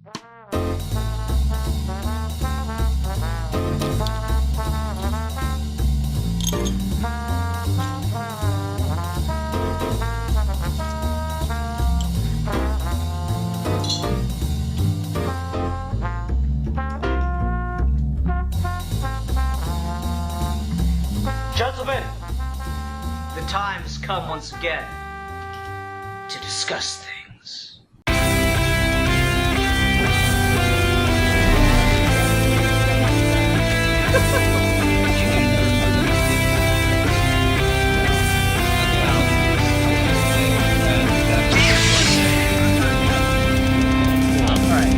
Gentlemen, the time has come once again to discuss things. Alright,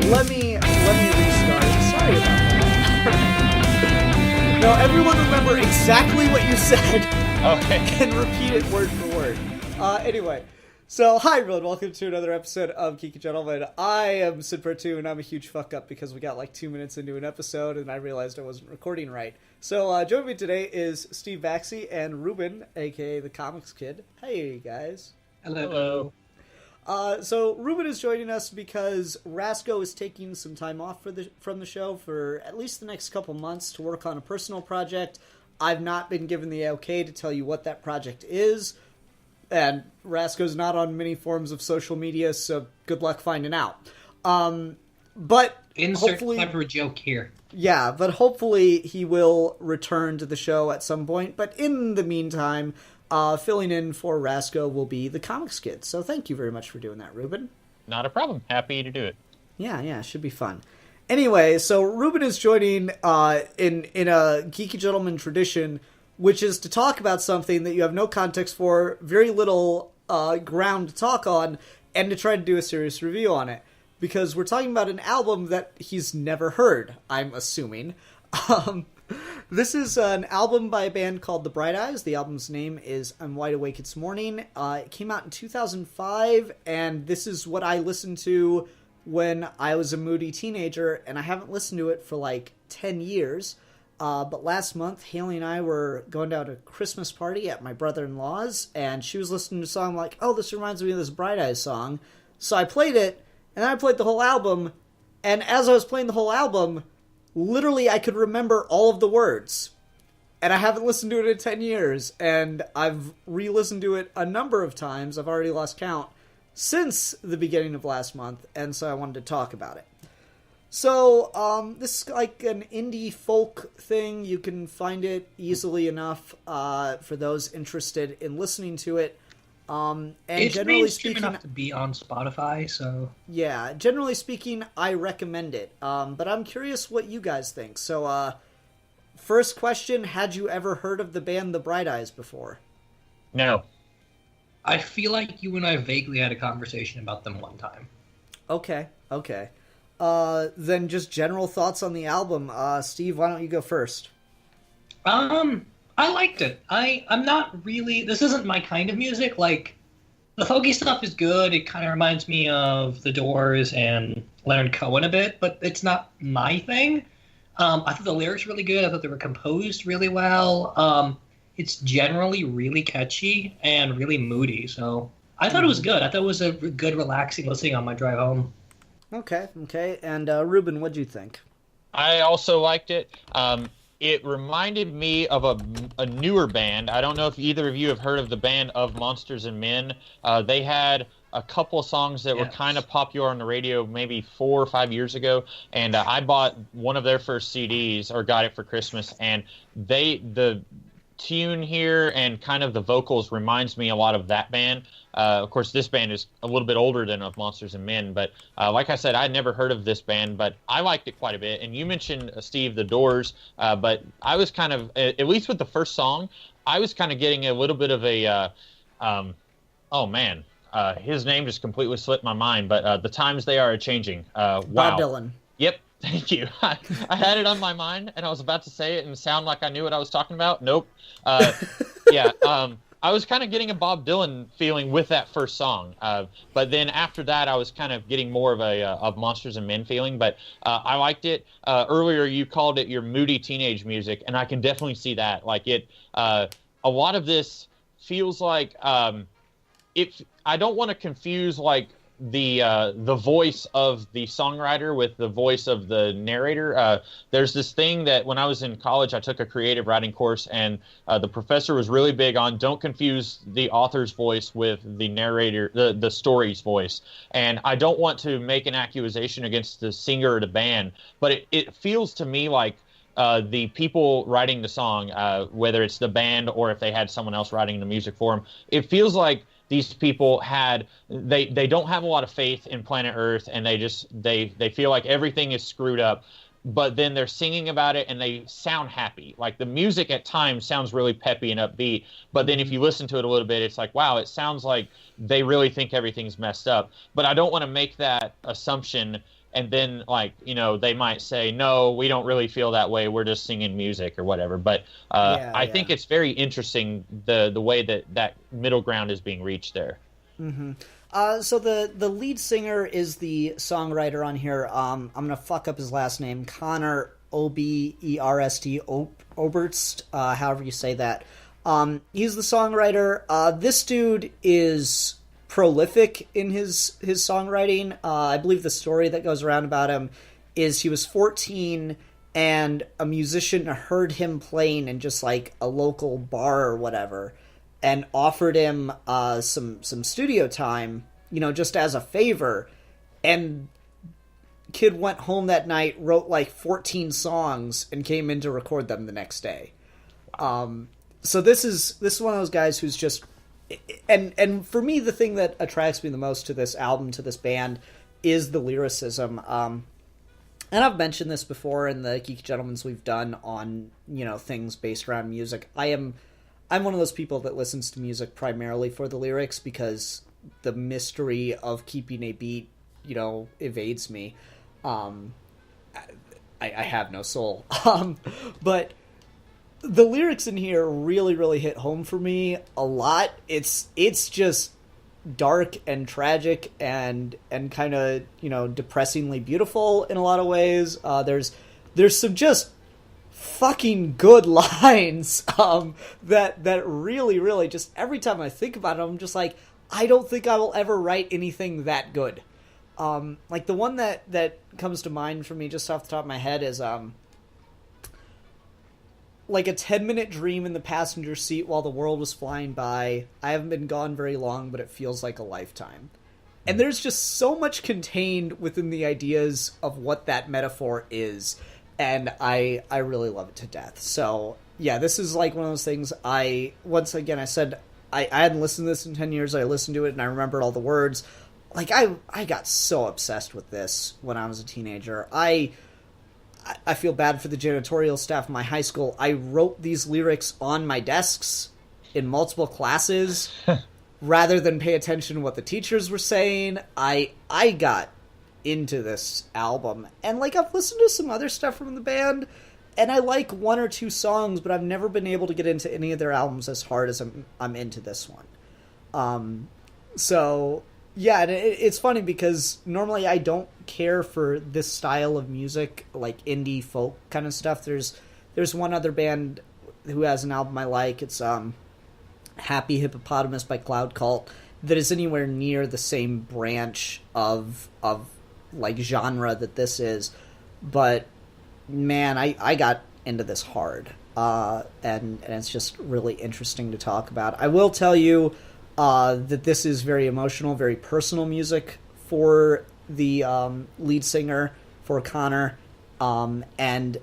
let me restart. Sorry about that. No, everyone remember exactly what you said. Okay. And repeat it word for word. Anyway, so hi everyone, welcome to another episode of Geeky Gentlemen. I am Sid2, and I'm a huge fuck up because we got like 2 minutes into an episode and I realized I wasn't recording right. So joining me today is Steve Baxi and Ruben, aka the Comics Kid. Hey guys. Hello. So Ruben is joining us because Rasco is taking some time off from the show for at least the next couple months to work on a personal project. I've not been given the okay to tell you what that project is, and Rasco's not on many forms of social media, so good luck finding out. But insert clever joke here. Yeah, but hopefully he will return to the show at some point. But in the meantime, filling in for Rasco will be the Comics Kid. So thank you very much for doing that, Ruben. Not a problem. Happy to do it. Yeah, should be fun. Anyway, so Ruben is joining in a Geeky Gentleman tradition, which is to talk about something that you have no context for, very little ground to talk on, and to try to do a serious review on it. Because we're talking about an album that he's never heard, I'm assuming. This is an album by a band called The Bright Eyes. The album's name is I'm Wide Awake It's Morning. It came out in 2005, and this is what I listened to when I was a moody teenager, and I haven't listened to it for like 10 years. But last month, Haley and I were going down to a Christmas party at my brother-in-law's, and she was listening to a song like, oh, this reminds me of this Bright Eyes song. So I played it, and then I played the whole album, and as I was playing the whole album, literally I could remember all of the words. And I haven't listened to it in 10 years, and I've re-listened to it a number of times, I've already lost count, since the beginning of last month, and so I wanted to talk about it. So, this is like an indie folk thing. You can find it easily enough for those interested in listening to it. And it's generally speaking, enough to be on Spotify, so yeah, generally speaking, I recommend it. But I'm curious what you guys think. So, first question: had you ever heard of the band The Bright Eyes before? No. I feel like you and I vaguely had a conversation about them one time. Okay. Then just general thoughts on the album. Steve, why don't you go first? I liked it. I'm not really... This isn't my kind of music. Like, the folky stuff is good. It kind of reminds me of The Doors and Leonard Cohen a bit, but it's not my thing. I thought the lyrics were really good. I thought they were composed really well. It's generally really catchy and really moody, so I thought it was good. I thought it was a good, relaxing listening on my drive home. Okay. And Ruben, what'd you think? I also liked it. It reminded me of a newer band. I don't know if either of you have heard of the band Of Monsters and Men. They had a couple of songs that were kind of popular on the radio maybe 4 or 5 years ago, and I bought one of their first CDs, or got it for Christmas, and the tune here and kind of the vocals reminds me a lot of that band. Of course, this band is a little bit older than Of Monsters and Men, but like I said, I'd never heard of this band, but I liked it quite a bit. And you mentioned, Steve, The Doors, but I was kind of, at least with the first song, I was kind of getting a little bit of a, his name just completely slipped my mind, but The Times They Are A-Changing. Wow. Bob Dylan. Yep. Thank you. I had it on my mind, and I was about to say it and sound like I knew what I was talking about. Nope. I was kind of getting a Bob Dylan feeling with that first song. But then after that, I was kind of getting more of a of Monsters and Men feeling. But I liked it. Earlier, you called it your moody teenage music, and I can definitely see that. Like it, a lot of this feels like I don't want to confuse like the voice of the songwriter with the voice of the narrator. There's this thing that when I was in college, I took a creative writing course, and the professor was really big on don't confuse the author's voice with the narrator, the story's voice. And I don't want to make an accusation against the singer or the band, but it feels to me like the people writing the song, whether it's the band or if they had someone else writing the music for them, it feels like these people they don't have a lot of faith in planet Earth, and they feel like everything is screwed up, but then they're singing about it and they sound happy. Like the music at times sounds really peppy and upbeat, but then if you listen to it a little bit, it's like, wow, it sounds like they really think everything's messed up. But I don't want to make that assumption, and then, like, they might say, no, we don't really feel that way, we're just singing music or whatever. But I think it's very interesting the way that middle ground is being reached there. Mm-hmm. So the lead singer is the songwriter on here. I'm going to fuck up his last name, Connor Oberst, Oberst, however you say that. He's the songwriter. This dude is prolific in his songwriting. I believe the story that goes around about him is he was 14 and a musician heard him playing in just like a local bar or whatever and offered him some studio time, just as a favor. And kid went home that night, wrote like 14 songs, and came in to record them the next day. So this is one of those guys who's just, and for me, the thing that attracts me the most to this album, to this band, is the lyricism. And I've mentioned this before in the Geeky Gentlemen's we've done on, things based around music. I'm one of those people that listens to music primarily for the lyrics, because the mystery of keeping a beat, evades me. I have no soul. But the lyrics in here really, really hit home for me a lot. It's just dark and tragic and kind of, depressingly beautiful in a lot of ways. There's some just fucking good lines that really, really just every time I think about it, I'm just like, I don't think I will ever write anything that good. Like the one that comes to mind for me just off the top of my head is like a 10-minute dream in the passenger seat while the world was flying by. I haven't been gone very long, but it feels like a lifetime. And there's just so much contained within the ideas of what that metaphor is. And I really love it to death. So, yeah, this is like one of those things I said, I hadn't listened to this in 10 years. I listened to it and I remembered all the words. Like, I got so obsessed with this when I was a teenager. I feel bad for the janitorial staff in my high school. I wrote these lyrics on my desks in multiple classes rather than pay attention to what the teachers were saying. I got into this album. And, like, I've listened to some other stuff from the band, and I like one or two songs, but I've never been able to get into any of their albums as hard as I'm into this one. So, yeah, and it's funny because normally I don't care for this style of music, like indie folk kind of stuff. There's one other band who has an album I like. It's Happy Hippopotamus by Cloud Cult, that is anywhere near the same branch of like genre that this is. But man, I got into this hard, and it's just really interesting to talk about. I will tell you that this is very emotional, very personal music for the lead singer, for Connor. And,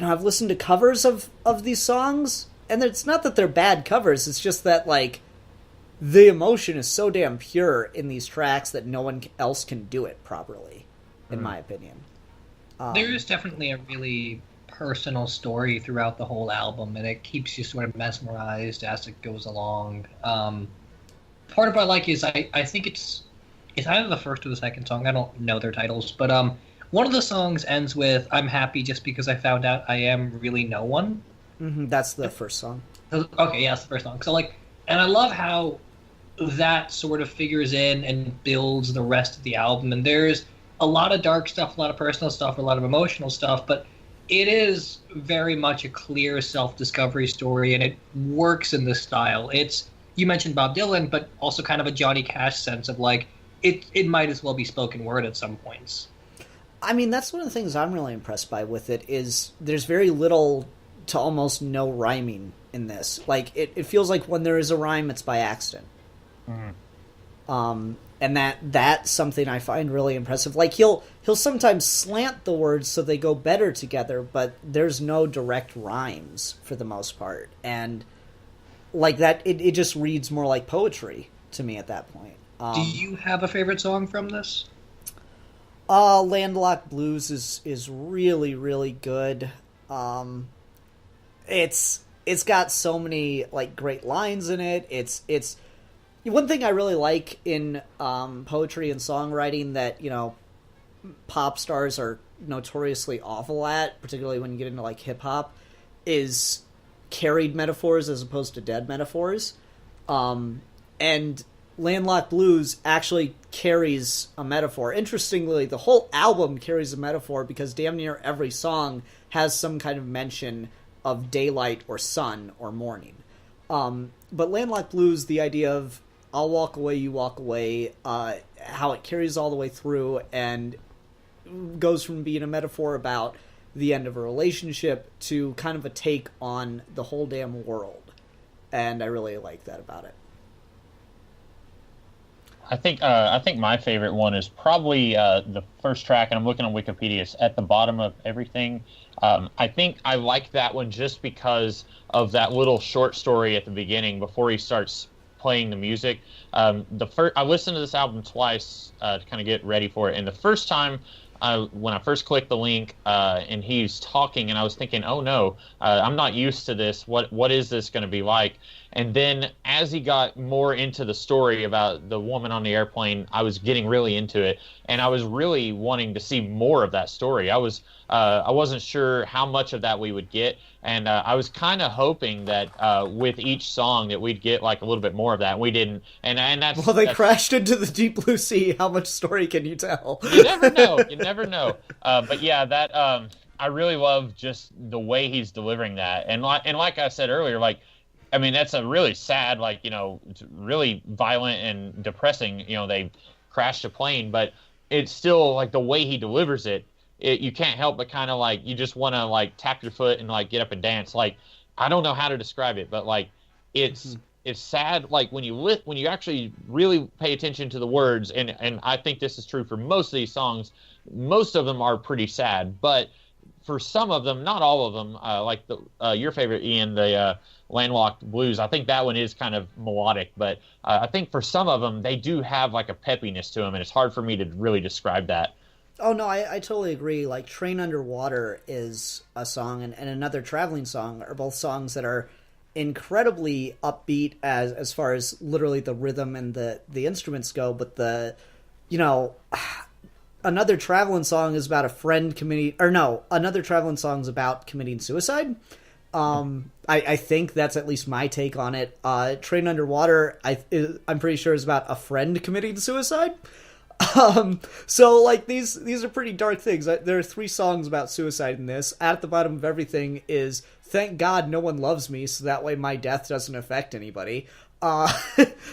I've listened to covers of these songs, and it's not that they're bad covers, it's just that, like, the emotion is so damn pure in these tracks that no one else can do it properly, in my opinion. There is definitely a really personal story throughout the whole album, and it keeps you sort of mesmerized as it goes along. Part of what I like is I think it's either the first or the second song. I don't know their titles, but one of the songs ends with "I'm happy just because I found out I am really no one." Mm-hmm, that's the first song. Okay, yeah, that's the first song. So and I love how that sort of figures in and builds the rest of the album. And there's a lot of dark stuff, a lot of personal stuff, a lot of emotional stuff, but it is very much a clear self-discovery story, and it works in this style. You mentioned Bob Dylan, but also kind of a Johnny Cash sense of, like, it might as well be spoken word at some points. I mean, that's one of the things I'm really impressed by with it is there's very little to almost no rhyming in this. Like, it feels like when there is a rhyme, it's by accident. Mm-hmm. And that's something I find really impressive. Like, he'll sometimes slant the words so they go better together, but there's no direct rhymes for the most part. And, like, that, it just reads more like poetry to me at that point. Do you have a favorite song from this? Landlocked Blues is really, really good. It's got so many like great lines in it. It's one thing I really like in poetry and songwriting that, you know, pop stars are notoriously awful at, particularly when you get into like hip hop, is carried metaphors as opposed to dead metaphors. And Landlocked Blues actually carries a metaphor. Interestingly, the whole album carries a metaphor because damn near every song has some kind of mention of daylight or sun or morning. But Landlocked Blues, the idea of I'll walk away, you walk away, how it carries all the way through and goes from being a metaphor about the end of a relationship to kind of a take on the whole damn world. And I really like that about it. I think my favorite one is probably the first track, and I'm looking on Wikipedia. It's At the Bottom of Everything. I think I like that one just because of that little short story at the beginning before he starts playing the music. I listened to this album twice to kind of get ready for it, and the first time when I first clicked the link and he's talking, and I was thinking, oh no, I'm not used to this. What is this going to be like? And then as he got more into the story about the woman on the airplane, I was getting really into it, and I was really wanting to see more of that story. I wasn't sure how much of that we would get, and I was kind of hoping that with each song that we'd get like a little bit more of that. We didn't, and that's well, they crashed into the deep blue sea. How much story can you tell? You never know. You never know. But yeah, that I really love just the way he's delivering that, and like I said earlier, like. I mean, that's a really sad, like, you know, it's really violent and depressing. You know, they crashed a plane, but it's still like the way he delivers it. You can't help but kind of like you just want to like tap your foot and like get up and dance. Like, I don't know how to describe it, but like it's sad. Like when you actually really pay attention to the words, and I think this is true for most of these songs. Most of them are pretty sad, but for some of them, not all of them, like your favorite, Ian, the Landlocked Blues, I think that one is kind of melodic, but I think for some of them, they do have like a peppiness to them, and it's hard for me to really describe that. Oh, no, I totally agree. Like, Train Underwater is a song, and Another Traveling Song are both songs that are incredibly upbeat as far as literally the rhythm and the instruments go, but Another Traveling Song is about a friend Another Traveling Song is about committing suicide. I think that's at least my take on it. Train Underwater, I'm pretty sure is about a friend committing suicide. So like these are pretty dark things. There are 3 songs about suicide in this. At the Bottom of Everything is thank God no one loves me, so that way my death doesn't affect anybody.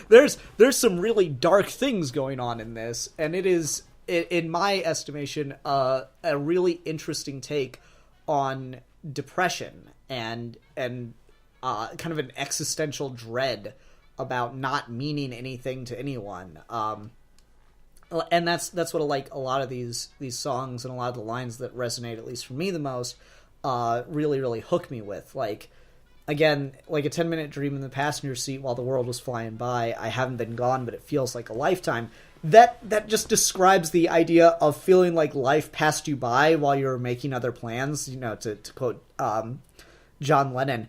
There's some really dark things going on in this, and it is, in my estimation, a really interesting take on depression and kind of an existential dread about not meaning anything to anyone. And that's what I like a lot of these songs, and a lot of the lines that resonate, at least for me, the most, really, really hook me with. Like, again, like a 10-minute dream in the passenger seat while the world was flying by. I haven't been gone, but it feels like a lifetime. That just describes the idea of feeling like life passed you by while you were making other plans, you know, to quote John Lennon.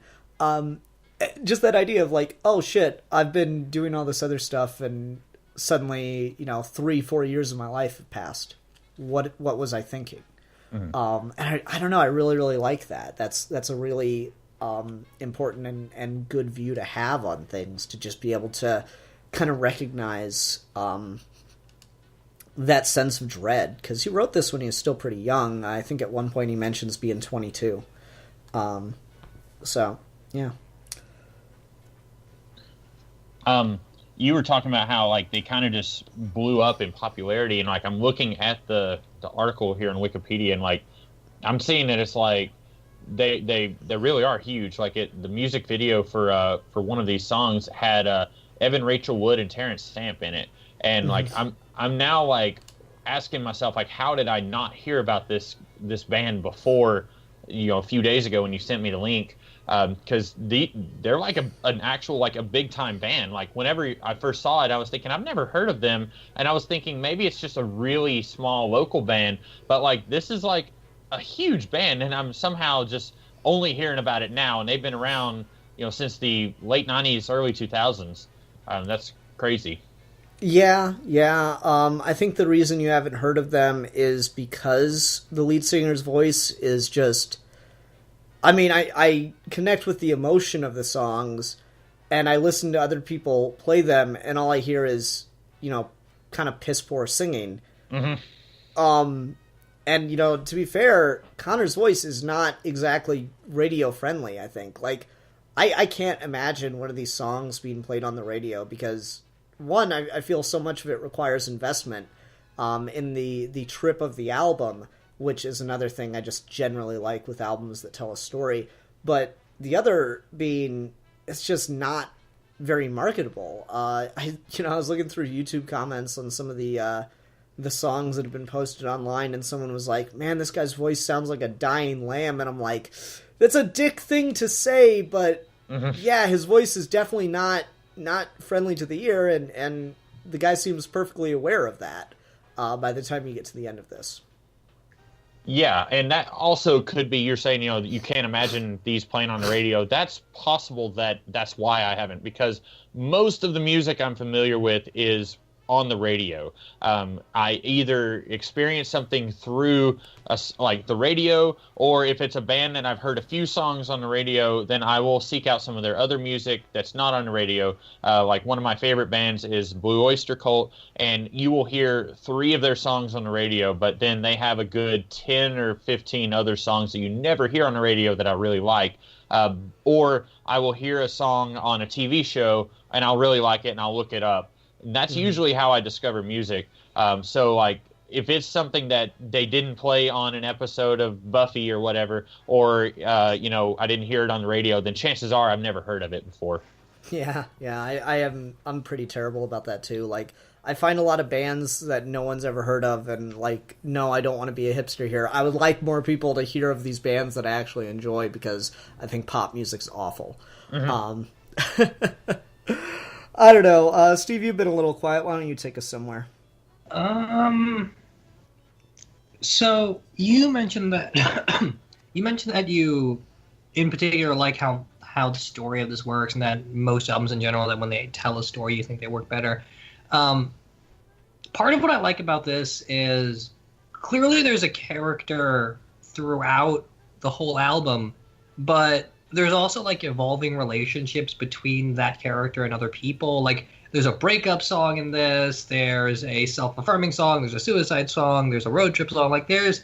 Just that idea of like, oh shit, I've been doing all this other stuff, and suddenly, 3-4 years of my life have passed. What was I thinking? Mm-hmm. And I don't know, I really, really like that. That's a really important and good view to have on things, to just be able to kind of recognize that sense of dread, because he wrote this when he was still pretty young. I think at one point he mentions being 22. So, yeah. you were talking about how like they kind of just blew up in popularity, and like I'm looking at the article here on Wikipedia, and like I'm seeing that it's like they really are huge. Like the music video for one of these songs had Evan Rachel Wood and Terrence Stamp in it, and like I'm now like asking myself like how did I not hear about this band before, you know, a few days ago when you sent me the link. Because they're like an actual like a big time band. Like whenever I first saw it, I was thinking I've never heard of them, and I was thinking maybe it's just a really small local band. But like this is like a huge band, and I'm somehow just only hearing about it now. And they've been around, you know, since the late '90s, early 2000s. That's crazy. Yeah. I think the reason you haven't heard of them is because the lead singer's voice is just. I mean, I connect with the emotion of the songs, and I listen to other people play them, and all I hear is, you know, kind of piss poor singing. And, you know, to be fair, Connor's voice is not exactly radio friendly, I think. Like, I can't imagine one of these songs being played on the radio because, one, I feel so much of it requires investment in the trip of the album, which is another thing I just generally like with albums that tell a story. But the other being, it's just not very marketable. I was looking through YouTube comments on some of the songs that have been posted online, and someone was like, man, this guy's voice sounds like a dying lamb. And I'm like, that's a dick thing to say, but yeah, his voice is definitely not friendly to the ear, and the guy seems perfectly aware of that by the time you get to the end of this. Yeah, and that also could be, you're saying, you know, you can't imagine these playing on the radio. That's possible that's why I haven't, because most of the music I'm familiar with is on the radio. I either experience something through like the radio, or if it's a band that I've heard a few songs on the radio, then I will seek out some of their other music that's not on the radio. Like one of my favorite bands is Blue Oyster Cult, and you will hear 3 of their songs on the radio, but then they have a good 10 or 15 other songs that you never hear on the radio that I really like. Or I will hear a song on a TV show and I'll really like it and I'll look it up. And that's usually how I discover music. So, like, if it's something that they didn't play on an episode of Buffy or whatever, or, you know, I didn't hear it on the radio, then chances are I've never heard of it before. Yeah, I'm pretty terrible about that, too. Like, I find a lot of bands that no one's ever heard of, and, like, no, I don't want to be a hipster here. I would like more people to hear of these bands that I actually enjoy, because I think pop music's awful. I don't know. Steve, you've been a little quiet. Why don't you take us somewhere? So you mentioned that you, in particular, like how the story of this works, and that most albums in general, that when they tell a story, you think they work better. Part of what I like about this is clearly there's a character throughout the whole album, but there's also like evolving relationships between that character and other people. Like there's a breakup song in this, there's a self-affirming song, there's a suicide song, there's a road trip song. Like this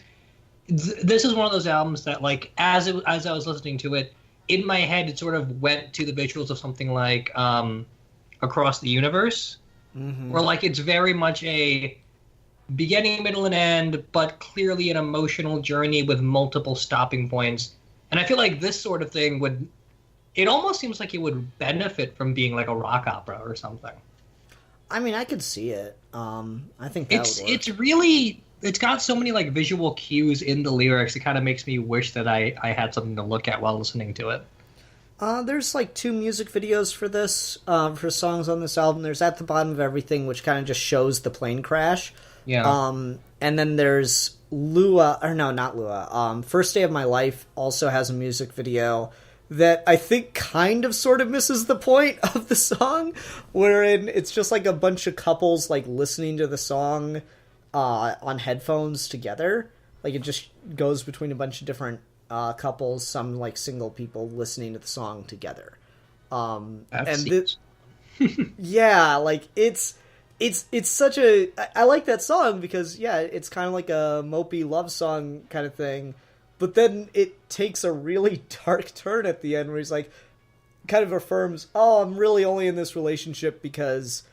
is one of those albums that, like, as I was listening to it, in my head it sort of went to the visuals of something like Across the Universe, where like it's very much a beginning, middle, and end, but clearly an emotional journey with multiple stopping points. And I feel like this sort of thing it almost seems like it would benefit from being like a rock opera or something. I mean, I could see it. I think that would work. It's got so many like visual cues in the lyrics. It kind of makes me wish that I had something to look at while listening to it. There's like 2 music videos for this, for songs on this album. There's At the Bottom of Everything, which kind of just shows the plane crash. Yeah. And then there's not Lua. First Day of My Life also has a music video that I think kind of sort of misses the point of the song, wherein it's just like a bunch of couples like listening to the song on headphones together. Like it just goes between a bunch of different couples, some like single people listening to the song together. Yeah, like it's such a... I like that song because, yeah, it's kind of like a mopey love song kind of thing, but then it takes a really dark turn at the end where he's like, kind of affirms, oh, I'm really only in this relationship because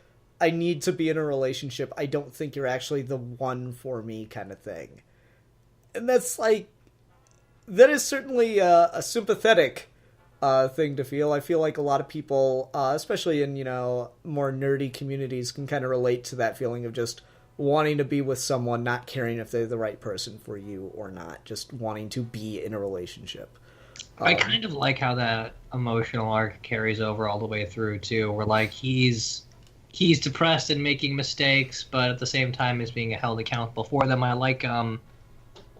I need to be in a relationship. I don't think you're actually the one for me, kind of thing. And that's like, that is certainly a sympathetic thing to feel. I feel like a lot of people, especially in, more nerdy communities, can kind of relate to that feeling of just wanting to be with someone, not caring if they're the right person for you or not, just wanting to be in a relationship. I kind of like how that emotional arc carries over all the way through too, where like he's depressed and making mistakes, but at the same time is being held accountable for them. I like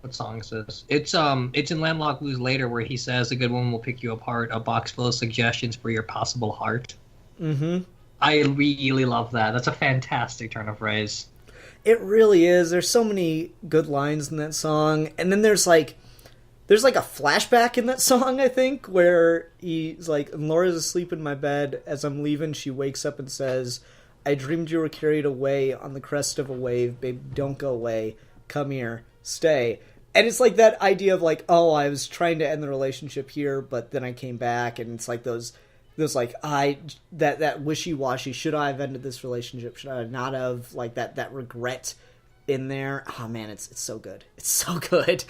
what song is this? It's in Landlocked Lose Later, where he says a good woman will pick you apart, a box full of suggestions for your possible heart. Mm-hmm. I really love that. That's a fantastic turn of phrase. It really is. There's so many good lines in that song, and then there's like a flashback in that song, I think, where he's like, and Laura's asleep in my bed. As I'm leaving, she wakes up and says, I dreamed you were carried away on the crest of a wave. Babe, don't go away. Come here. Stay. And it's like that idea of like, oh, I was trying to end the relationship here, but then I came back, and it's like those like, that wishy-washy, should I have ended this relationship? Should I not have? Like that regret in there. Oh man, it's so good. It's so good.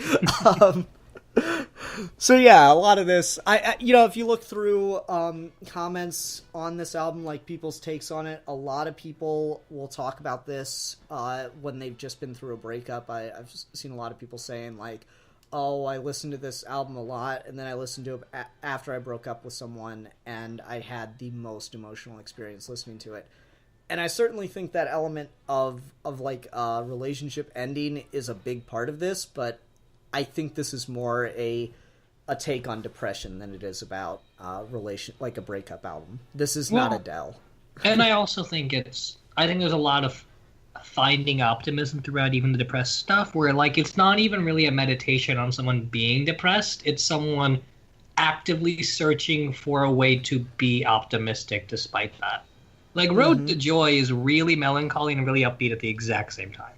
So yeah, a lot of this, I if you look through comments on this album, like people's takes on it, a lot of people will talk about this when they've just been through a breakup. I've seen a lot of people saying like, oh, I listened to this album a lot, and then I listened to it after I broke up with someone, and I had the most emotional experience listening to it. And I certainly think that element of like relationship ending is a big part of this, but I think this is more a take on depression than it is about like a breakup album. This is not Adele. And I also think I think there's a lot of finding optimism throughout even the depressed stuff, where like it's not even really a meditation on someone being depressed. It's someone actively searching for a way to be optimistic despite that. Like Road to Joy is really melancholy and really upbeat at the exact same time.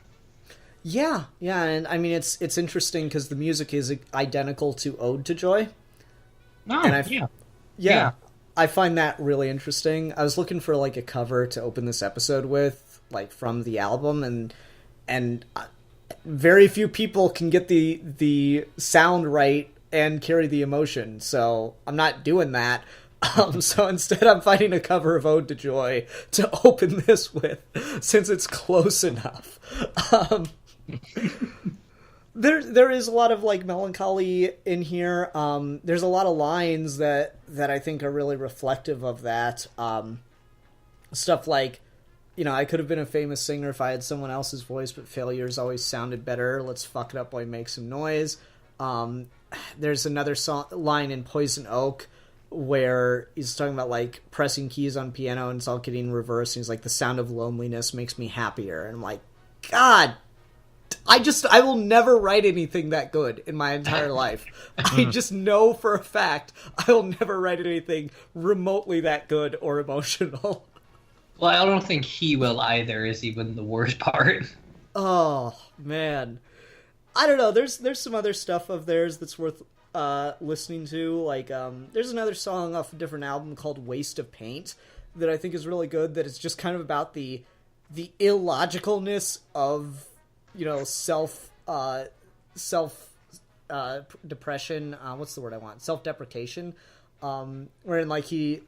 Yeah, and I mean it's interesting because the music is identical to Ode to Joy. Oh, and yeah, I find that really interesting. I was looking for like a cover to open this episode with, like from the album, and very few people can get the sound right and carry the emotion. So I'm not doing that. So instead, I'm finding a cover of Ode to Joy to open this with, since it's close enough. There is a lot of like melancholy in here. There's a lot of lines that I think are really reflective of that. Stuff like, I could have been a famous singer if I had someone else's voice, but failures always sounded better. Let's fuck it up while we make some noise. There's another line in Poison Oak where he's talking about like pressing keys on piano and it's all getting reversed. And he's like, the sound of loneliness makes me happier. And I'm like, God, I will never write anything that good in my entire life. I just know for a fact I will never write anything remotely that good or emotional. Well, I don't think he will either, is even the worst part. Oh, man. I don't know. There's some other stuff of theirs that's worth listening to. Like, there's another song off a different album called Waste of Paint that I think is really good, that it's just kind of about the illogicalness of, self depression. What's the word I want? Self-deprecation. Wherein, like, he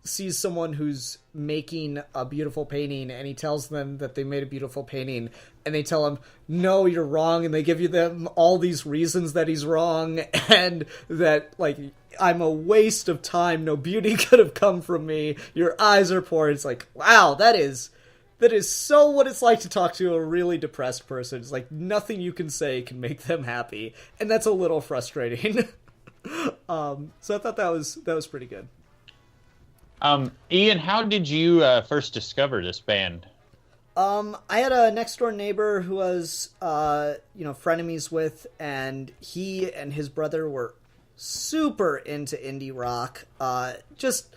sees someone who's making a beautiful painting and he tells them that they made a beautiful painting and they tell him, no, you're wrong, and they give them all these reasons that he's wrong and that, like, I'm a waste of time, no beauty could have come from me, your eyes are poor. It's like, wow, that is so what it's like to talk to a really depressed person. It's like nothing you can say can make them happy, and that's a little frustrating. So I thought that was pretty good. Ian, how did you first discover this band? I had a next door neighbor who was, frenemies with, and he and his brother were super into indie rock, just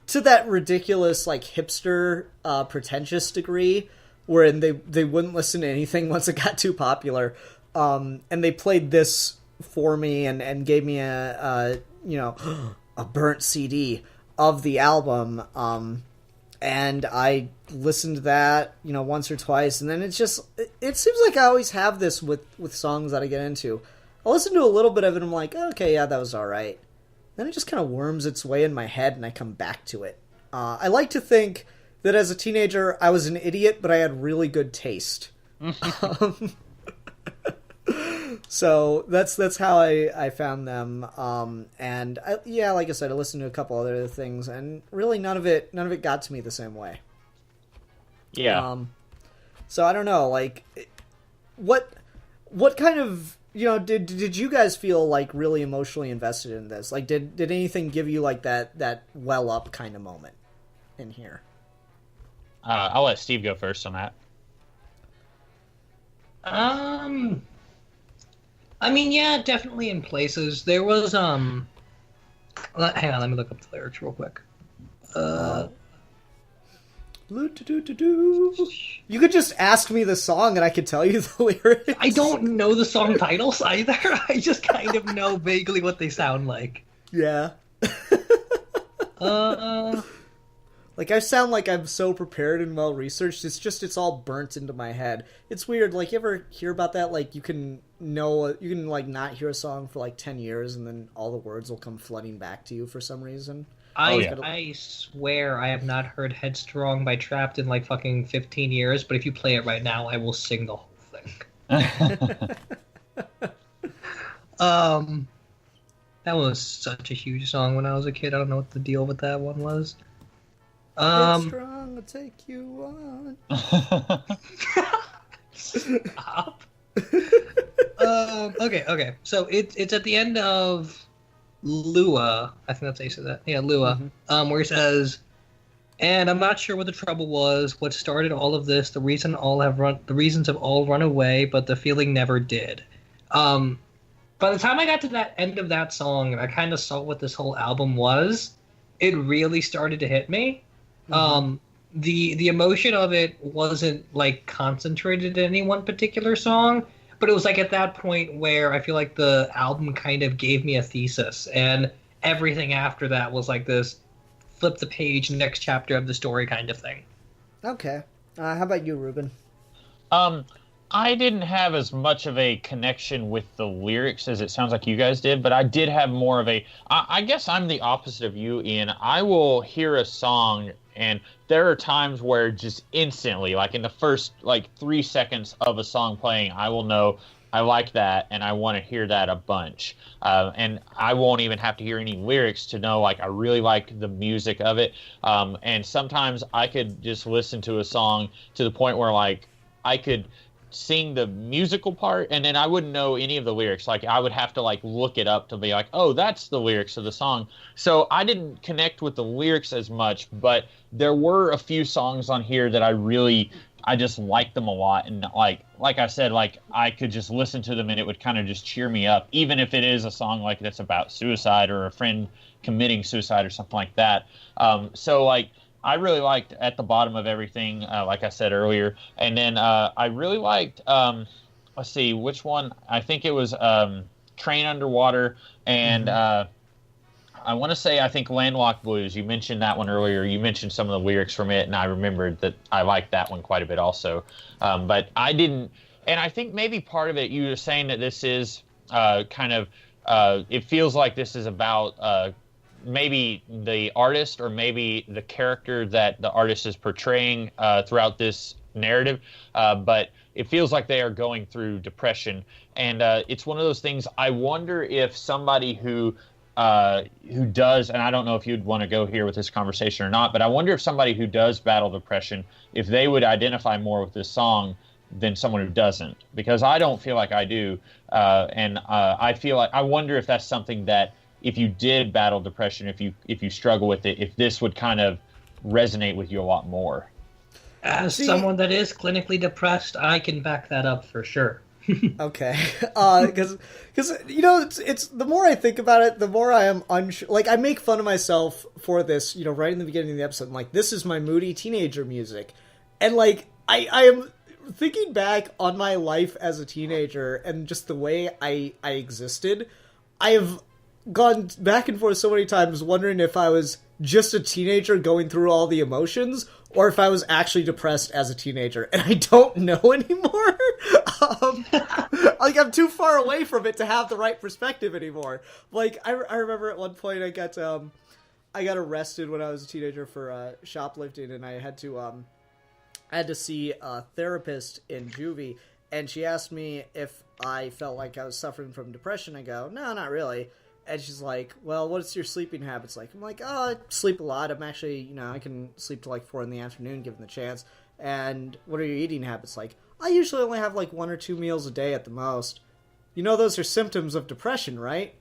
to that ridiculous, like, hipster, pretentious degree, wherein they wouldn't listen to anything once it got too popular, and they played this for me and gave me a burnt CD. of the album, and I listened to that, once or twice, and then it seems like I always have this with songs that I get into. I listen to a little bit of it, and I'm like, okay, yeah, that was alright. Then it just kind of worms its way in my head, and I come back to it. I like to think that as a teenager, I was an idiot, but I had really good taste. So that's how I found them. And like I said, I listened to a couple other things, and really none of it got to me the same way. Yeah. So I don't know, like, what kind of, did you guys feel like really emotionally invested in this? Like, did anything give you like that well up kind of moment in here? I'll let Steve go first on that. I mean, yeah, definitely in places. There was, hang on, let me look up the lyrics real quick. You could just ask me the song and I could tell you the lyrics. I don't know the song titles either. I just kind of know vaguely what they sound like. Yeah. Like, I sound like I'm so prepared and well-researched. It's all burnt into my head. It's weird. Like, you ever hear about that? Like, you can like, not hear a song for, like, 10 years, and then all the words will come flooding back to you for some reason. I swear I have not heard Headstrong by Trapped in, like, fucking 15 years, but if you play it right now, I will sing the whole thing. That was such a huge song when I was a kid. I don't know what the deal with that one was. Headstrong will take you on. Stop. Okay. So it's at the end of Lua. I think that's how you said that. Yeah, Lua. Mm-hmm. Where he says, "And I'm not sure what the trouble was. What started all of this? The reasons have all run away, but the feeling never did." By the time I got to that end of that song, and I kind of saw what this whole album was, it really started to hit me. Mm-hmm. The emotion of it wasn't like concentrated in any one particular song, but it was like at that point where I feel like the album kind of gave me a thesis, and everything after that was like this flip the page, next chapter of the story kind of thing. Okay. How about you, Ruben? I didn't have as much of a connection with the lyrics as it sounds like you guys did, but I did have more of a... I guess I'm the opposite of you, Ian. I will hear a song, and there are times where just instantly, like in the first 3 seconds of a song playing, I will know I like that, and I want to hear that a bunch. And I won't even have to hear any lyrics to know, I really like the music of it. And sometimes I could just listen to a song to the point where, I could sing the musical part, and then I wouldn't know any of the lyrics. I would have to look it up to be like, oh, that's the lyrics of the song. So I didn't connect with the lyrics as much, but there were a few songs on here that I just liked them a lot, and like I said, I could just listen to them and it would kind of just cheer me up, even if it is a song that's about suicide or a friend committing suicide or something like that. I really liked At the Bottom of Everything, like I said earlier. And then I really liked, let's see, which one? I think it was Train Underwater. And I want to say, I think Landlocked Blues. You mentioned that one earlier. You mentioned some of the lyrics from it, and I remembered that I liked that one quite a bit also. But I didn't, and I think maybe part of it, you were saying that this is it feels like this is about maybe the artist or maybe the character that the artist is portraying throughout this narrative, but it feels like they are going through depression, and it's one of those things. I wonder if somebody who does, and I don't know if you'd want to go here with this conversation or not, but I wonder if somebody who does battle depression, if they would identify more with this song than someone who doesn't, because I don't feel like I do, and I feel like, I wonder if that's something that, if you did battle depression, if you struggle with it, if this would kind of resonate with you a lot more. As someone that is clinically depressed, I can back that up for sure. Okay, because it's the more I think about it, the more I am unsure. I make fun of myself for this, right in the beginning of the episode. I'm like, this is my moody teenager music, and I am thinking back on my life as a teenager and just the way I existed. I have gone back and forth so many times wondering if I was just a teenager going through all the emotions, or if I was actually depressed as a teenager, and I don't know anymore. Like, I'm too far away from it to have the right perspective anymore. Like, I remember at one point I got arrested when I was a teenager for shoplifting, and I had to see a therapist in juvie, and she asked me if I felt like I was suffering from depression. I go, no, not really. And she's like, well, what's your sleeping habits like? I'm like, oh, I sleep a lot. I'm actually, I can sleep till like 4 in the afternoon given the chance. And what are your eating habits like? I usually only have like 1 or 2 meals a day at the most. Those are symptoms of depression, right?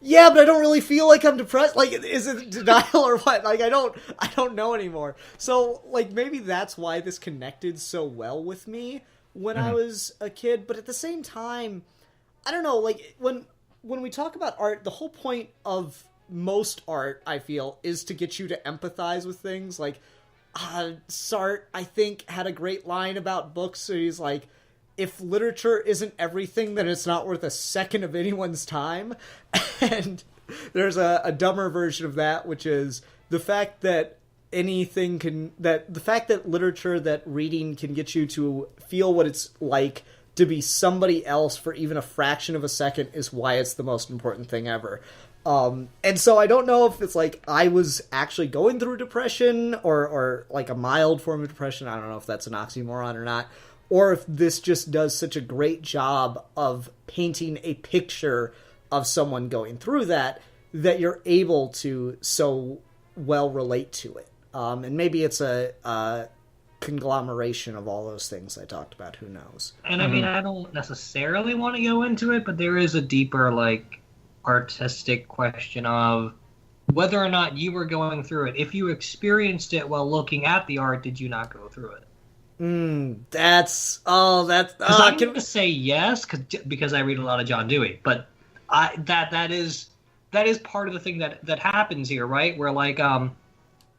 Yeah, but I don't really feel like I'm depressed. Like, is it denial or what? Like, I don't know anymore. So, like, maybe that's why this connected so well with me when I was a kid. But at the same time, I don't know, like, when we talk about art, the whole point of most art, I feel, is to get you to empathize with things. Like, Sartre, I think, had a great line about books. So he's like, if literature isn't everything, then it's not worth a second of anyone's time. And there's a dumber version of that, which is the fact that the fact that literature, that reading can get you to feel what it's like to be somebody else for even a fraction of a second is why it's the most important thing ever. And so I don't know if it's like I was actually going through depression or like a mild form of depression. I don't know if that's an oxymoron or not. Or if this just does such a great job of painting a picture of someone going through that you're able to so well relate to it. And maybe it's a conglomeration of all those things I talked about. Who knows? And I mean, I don't necessarily want to go into it, but there is a deeper, like, artistic question of whether or not you were going through it. If you experienced it while looking at the art, did you not go through it? I'm going to say yes because I read a lot of John Dewey, but that is part of the thing that happens here, right? Where, like,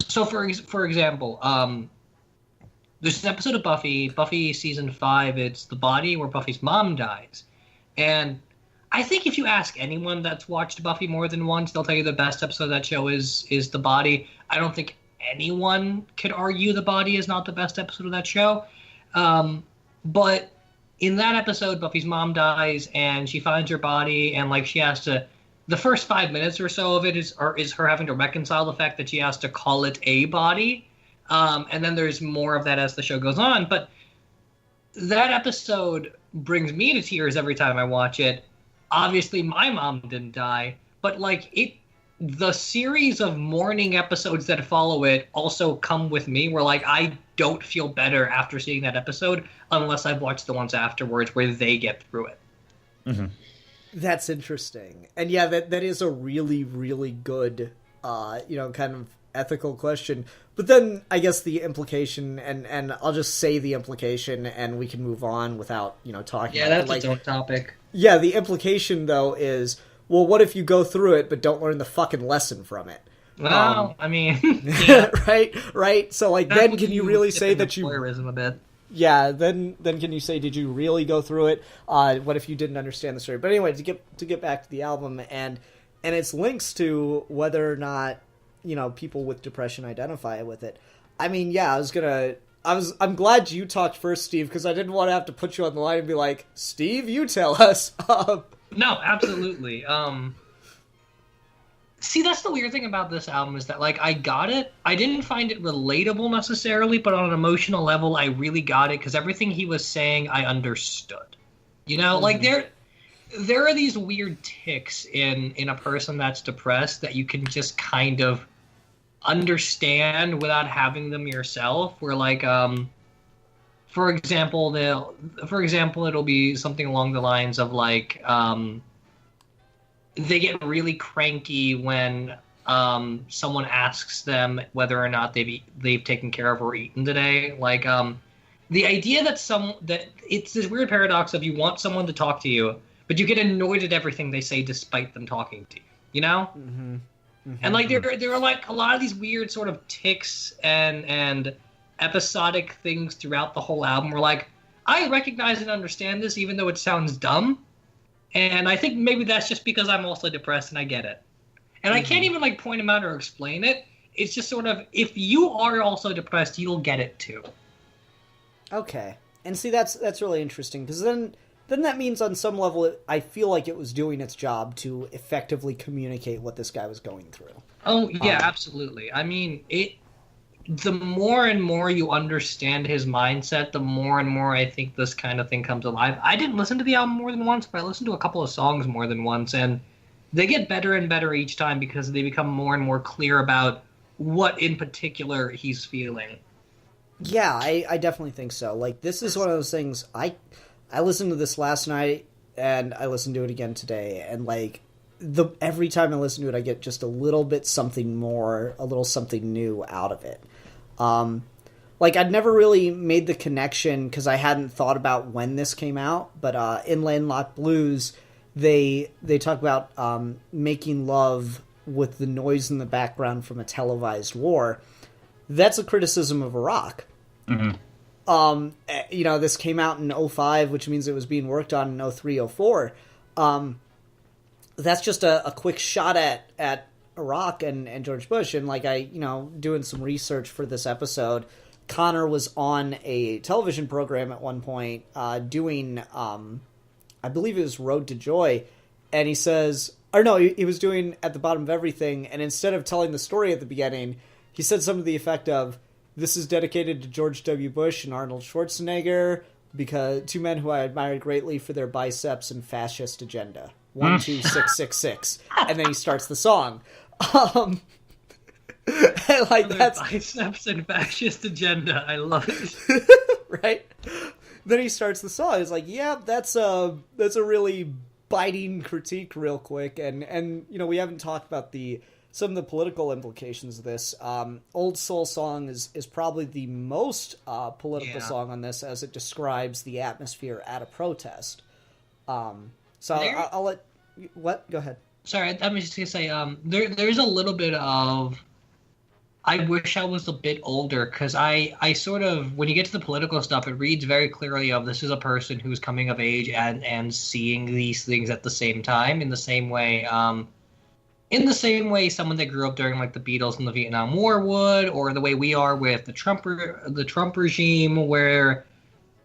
so for example, there's an episode of Buffy season 5. It's The Body, where Buffy's mom dies, and I think if you ask anyone that's watched Buffy more than once, they'll tell you the best episode of that show is The Body. I don't think anyone could argue The Body is not the best episode of that show. But in that episode, Buffy's mom dies and she finds her body, and like she has to, the first 5 minutes or so of it is her having to reconcile the fact that she has to call it a body. And then there's more of that as the show goes on. But that episode brings me to tears every time I watch it. Obviously, my mom didn't die, but like the series of mourning episodes that follow it also come with me, where like I don't feel better after seeing that episode unless I've watched the ones afterwards where they get through it. Mm-hmm. That's interesting. And yeah, that is a really, really good, kind of ethical question. But then I guess the implication, and I'll just say the implication and we can move on without, talking about it. Yeah, that's its own topic. Yeah, the implication, though, is, well, what if you go through it but don't learn the fucking lesson from it? Well, I mean... Yeah. Right? So, like, then can you really say that you... a bit. Yeah, then can you say, did you really go through it? What if you didn't understand the story? But anyway, to get back to the album and its links to whether or not, people with depression identify with it. I mean, yeah, I'm glad you talked first, Steve, because I didn't want to have to put you on the line and be like, Steve, you tell us. No, absolutely. See, that's the weird thing about this album is that, like, I got it. I didn't find it relatable necessarily, but on an emotional level, I really got it because everything he was saying, I understood. Like, there are these weird tics in a person that's depressed that you can just kind of understand without having them yourself, where like for example it'll be something along the lines of like they get really cranky when someone asks them whether or not they've taken care of or eaten today. Like the idea that it's this weird paradox of you want someone to talk to you, but you get annoyed at everything they say despite them talking to you, Mm-hmm. Mm-hmm. And like there are like a lot of these weird sort of tics and episodic things throughout the whole album. Where like I recognize and understand this, even though it sounds dumb. And I think maybe that's just because I'm also depressed and I get it. And I can't even like point them out or explain it. it's just sort of, if you are also depressed, you'll get it too. Okay. And see, that's really interesting, because then that means on some level I feel like it was doing its job to effectively communicate what this guy was going through. Oh, yeah, absolutely. I mean, the more and more you understand his mindset, the more and more I think this kind of thing comes alive. I didn't listen to the album more than once, but I listened to a couple of songs more than once, and they get better and better each time because they become more and more clear about what in particular he's feeling. Yeah, I definitely think so. Like, this is one of those things, I listened to this last night, and I listened to it again today, and, like, every time I listen to it, I get just a little bit something more, a little something new out of it. Like, I'd never really made the connection, because I hadn't thought about when this came out, but in Landlocked Blues, they talk about making love with the noise in the background from a televised war. That's a criticism of Iraq. Mm-hmm. You know, this came out in 2005, which means it was being worked on in 2003, 2004. That's just a quick shot at Iraq and George Bush. And like doing some research for this episode, Connor was on a television program at one point doing, I believe it was Road to Joy. And he says, or no, he was doing At the Bottom of Everything. And instead of telling the story at the beginning, he said something to the effect of, "This is dedicated to George W. Bush and Arnold Schwarzenegger, because two men who I admired greatly for their biceps and fascist agenda. 12666." And then he starts the song. And like that's biceps and fascist agenda. I love it. Right? Then he starts the song. It's like, yeah, that's a really biting critique real quick. And you know, we haven't talked about some of the political implications of this. Old Soul Song is probably the most political song on this, as it describes the atmosphere at a protest. So I'll let... What? Go ahead. Sorry, I was just going to say, there's a little bit of... I wish I was a bit older, because I sort of... When you get to the political stuff, it reads very clearly of this is a person who's coming of age and seeing these things at the same time, in the same way someone that grew up during like the Beatles and the Vietnam War would, or the way we are with the Trump regime, where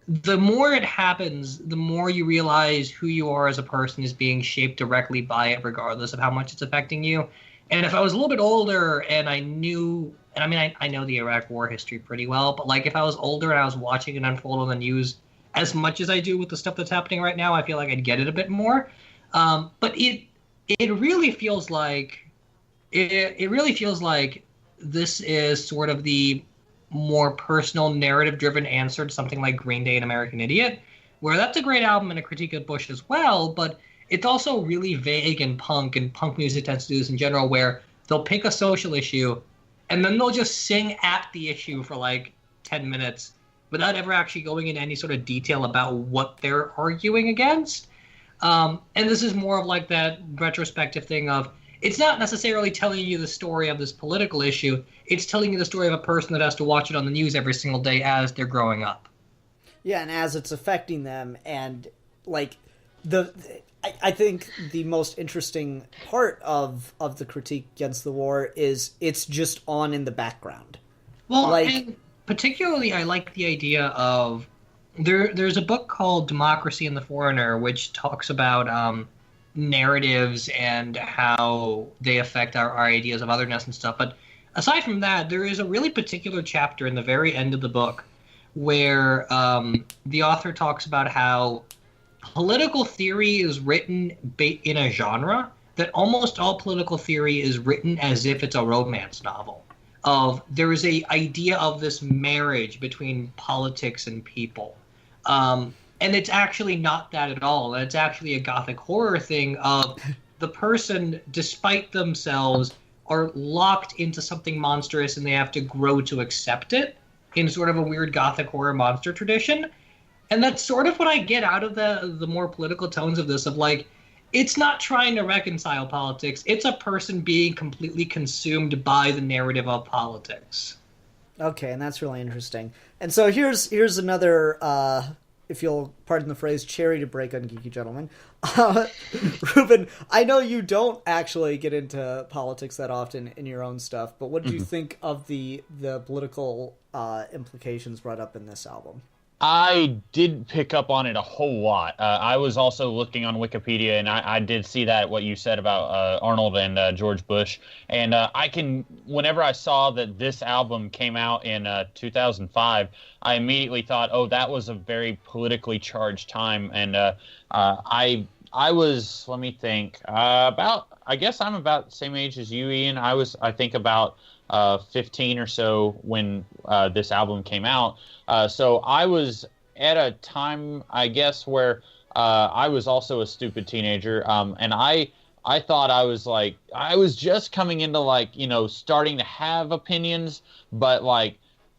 the more it happens, the more you realize who you are as a person is being shaped directly by it, regardless of how much it's affecting you. And if I was a little bit older and I knew, and I mean, I know the Iraq War history pretty well, but like if I was older and I was watching it unfold on the news as much as I do with the stuff that's happening right now, I feel like I'd get it a bit more. But it really feels like this is sort of the more personal, narrative-driven answer to something like Green Day and American Idiot, where that's a great album and a critique of Bush as well, but it's also really vague and punk music tends to do this in general, where they'll pick a social issue and then they'll just sing at the issue for like 10 minutes without ever actually going into any sort of detail about what they're arguing against. And this is more of like that retrospective thing of, it's not necessarily telling you the story of this political issue. It's telling you the story of a person that has to watch it on the news every single day as they're growing up. Yeah, and as it's affecting them. And like I think the most interesting part of the critique against the war is it's just on in the background. Well, and particularly I like the idea of there's a book called Democracy and the Foreigner, which talks about narratives and how they affect our ideas of otherness and stuff. But aside from that, there is a really particular chapter in the very end of the book where the author talks about how political theory is written in a genre that almost all political theory is written as if it's a romance novel. There is a idea of this marriage between politics and people. And it's actually not that at all. It's actually a gothic horror thing of the person, despite themselves, are locked into something monstrous and they have to grow to accept it in sort of a weird gothic horror monster tradition. And that's sort of what I get out of the more political tones of this, of like, it's not trying to reconcile politics. It's a person being completely consumed by the narrative of politics. Okay, and that's really interesting. And so here's another if you'll pardon the phrase, cherry to break on Geeky Gentlemen. Ruben, I know you don't actually get into politics that often in your own stuff, but what did you think of the political implications brought up in this album? I did pick up on it a whole lot. I was also looking on Wikipedia, and I did see that, what you said about Arnold and George Bush. And whenever I saw that this album came out in 2005, I immediately thought, oh, that was a very politically charged time. And I was, let me think, I guess I'm about the same age as you, Ian. I think, about 15 or so when this album came out. So I was at a time, I guess, where I was also a stupid teenager. And I thought I was just coming into, like, you know, starting to have opinions, but, like,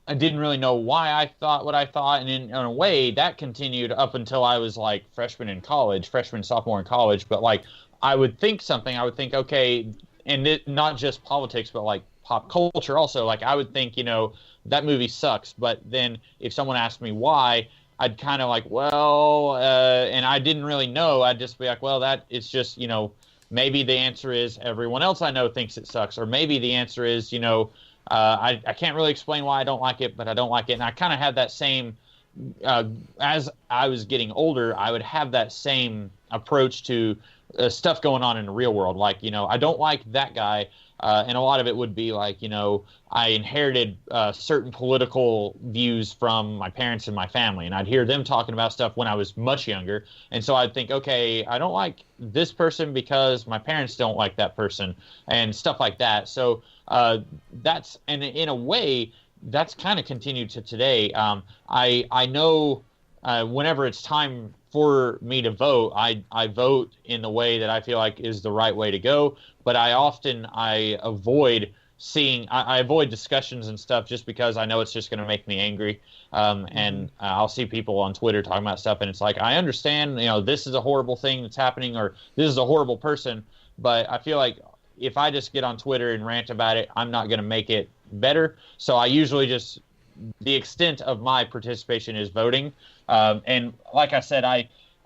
I didn't really know why I thought what I thought. And in a way, that continued up until I was, like, freshman, sophomore in college. But, like, I would think something. I would think, okay, and not just politics, but, like, pop culture also. Like, I would think, you know, that movie sucks. But then if someone asked me why, I'd kind of like, well, and I didn't really know. I'd just be like, well, that it's just, you know, maybe the answer is everyone else I know thinks it sucks. Or maybe the answer is, you know, I can't really explain why I don't like it, but I don't like it. And I kind of had that same, as I was getting older, I would have that same approach to stuff going on in the real world. Like, you know, I don't like that guy. And a lot of it would be like, you know, I inherited certain political views from my parents and my family, and I'd hear them talking about stuff when I was much younger. And so I'd think, okay, I don't like this person because my parents don't like that person, and stuff like that. So that's, and in a way, that's kind of continued to today. I know whenever it's time for me to vote, I vote in the way that I feel like is the right way to go. But I avoid I avoid discussions and stuff just because I know it's just going to make me angry. And I'll see people on Twitter talking about stuff, and it's like, I understand, you know, this is a horrible thing that's happening, or this is a horrible person. But I feel like if I just get on Twitter and rant about it, I'm not going to make it better. So I usually just, the extent of my participation is voting. And like I said,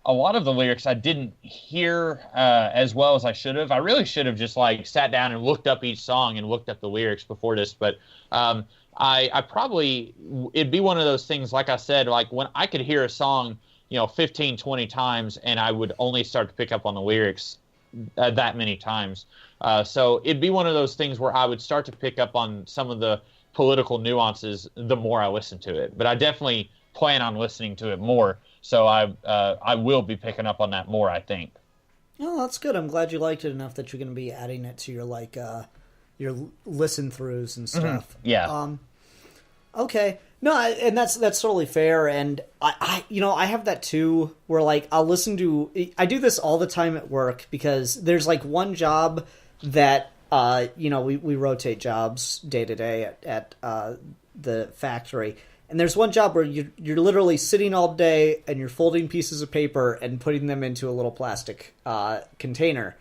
a lot of the lyrics I didn't hear as well as I should have. I really should have just, like, sat down and looked up each song and looked up the lyrics before this. But I probably, it'd be one of those things, like I said, like, when I could hear a song, you know, 15, 20 times, and I would only start to pick up on the lyrics that many times. So it'd be one of those things where I would start to pick up on some of the political nuances the more I listen to it. But I definitely plan on listening to it more. So I will be picking up on that more, I think. Oh, that's good. I'm glad you liked it enough that you're going to be adding it to your, like, your listen throughs and stuff. Mm-hmm. Yeah. Okay. No, and that's totally fair. And I you know, I have that too, where, like, I do this all the time at work, because there's, like, one job that, you know, we rotate jobs day to day at the factory. And there's one job where you're literally sitting all day and you're folding pieces of paper and putting them into a little plastic container.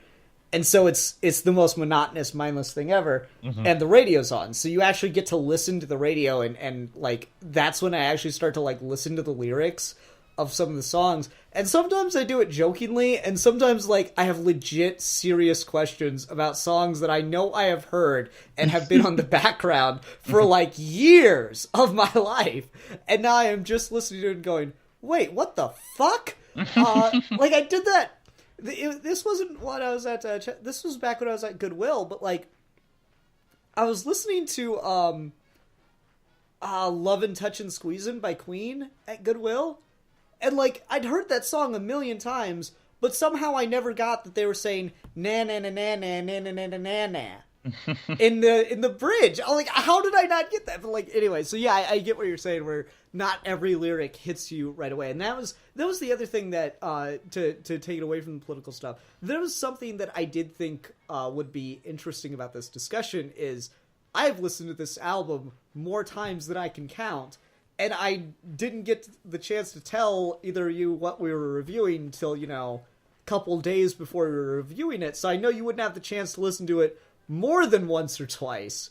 And so it's the most monotonous, mindless thing ever. Mm-hmm. And the radio's on. So you actually get to listen to the radio, and like, that's when I actually start to, like, listen to the lyrics of some of the songs. And sometimes I do it jokingly, and sometimes, like, I have legit serious questions about songs that I know I have heard and have been on the background for, like, years of my life. And now I am just listening to it and going, wait, what the fuck? Like, I did that. This wasn't what I was at. This was back when I was at Goodwill, but, like, I was listening to Lovin', Touchin', Squeezin' by Queen at Goodwill. And, like, I'd heard that song a million times, but somehow I never got that they were saying na na na na na na na na na na in the bridge. I'm like, how did I not get that? But, like, anyway, so yeah, I get what you're saying, where not every lyric hits you right away. And that was the other thing that to take it away from the political stuff. There was something that I did think would be interesting about this discussion is I've listened to this album more times than I can count. And I didn't get the chance to tell either of you what we were reviewing until, you know, a couple days before we were reviewing it. So I know you wouldn't have the chance to listen to it more than once or twice.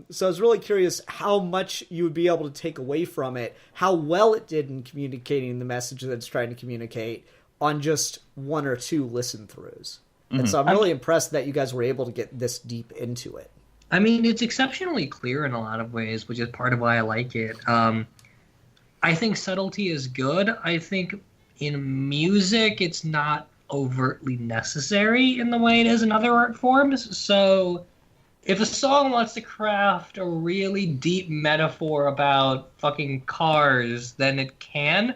So I was really curious how much you would be able to take away from it, how well it did in communicating the message that it's trying to communicate on just one or two listen-throughs. And so I'm really impressed that you guys were able to get this deep into it. I mean, it's exceptionally clear in a lot of ways, which is part of why I like it. I think subtlety is good. I think in music, it's not overtly necessary in the way it is in other art forms. So if a song wants to craft a really deep metaphor about fucking cars, then it can.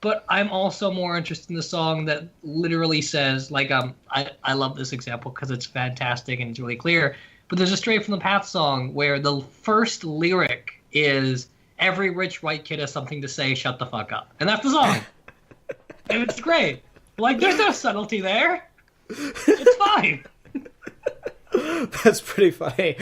But I'm also more interested in the song that literally says, like, I love this example because it's fantastic and it's really clear. But there's a Straight from the Path song where the first lyric is, every rich white kid has something to say, shut the fuck up. And that's the song. And it's great. Like, there's no subtlety there. It's fine. That's pretty funny.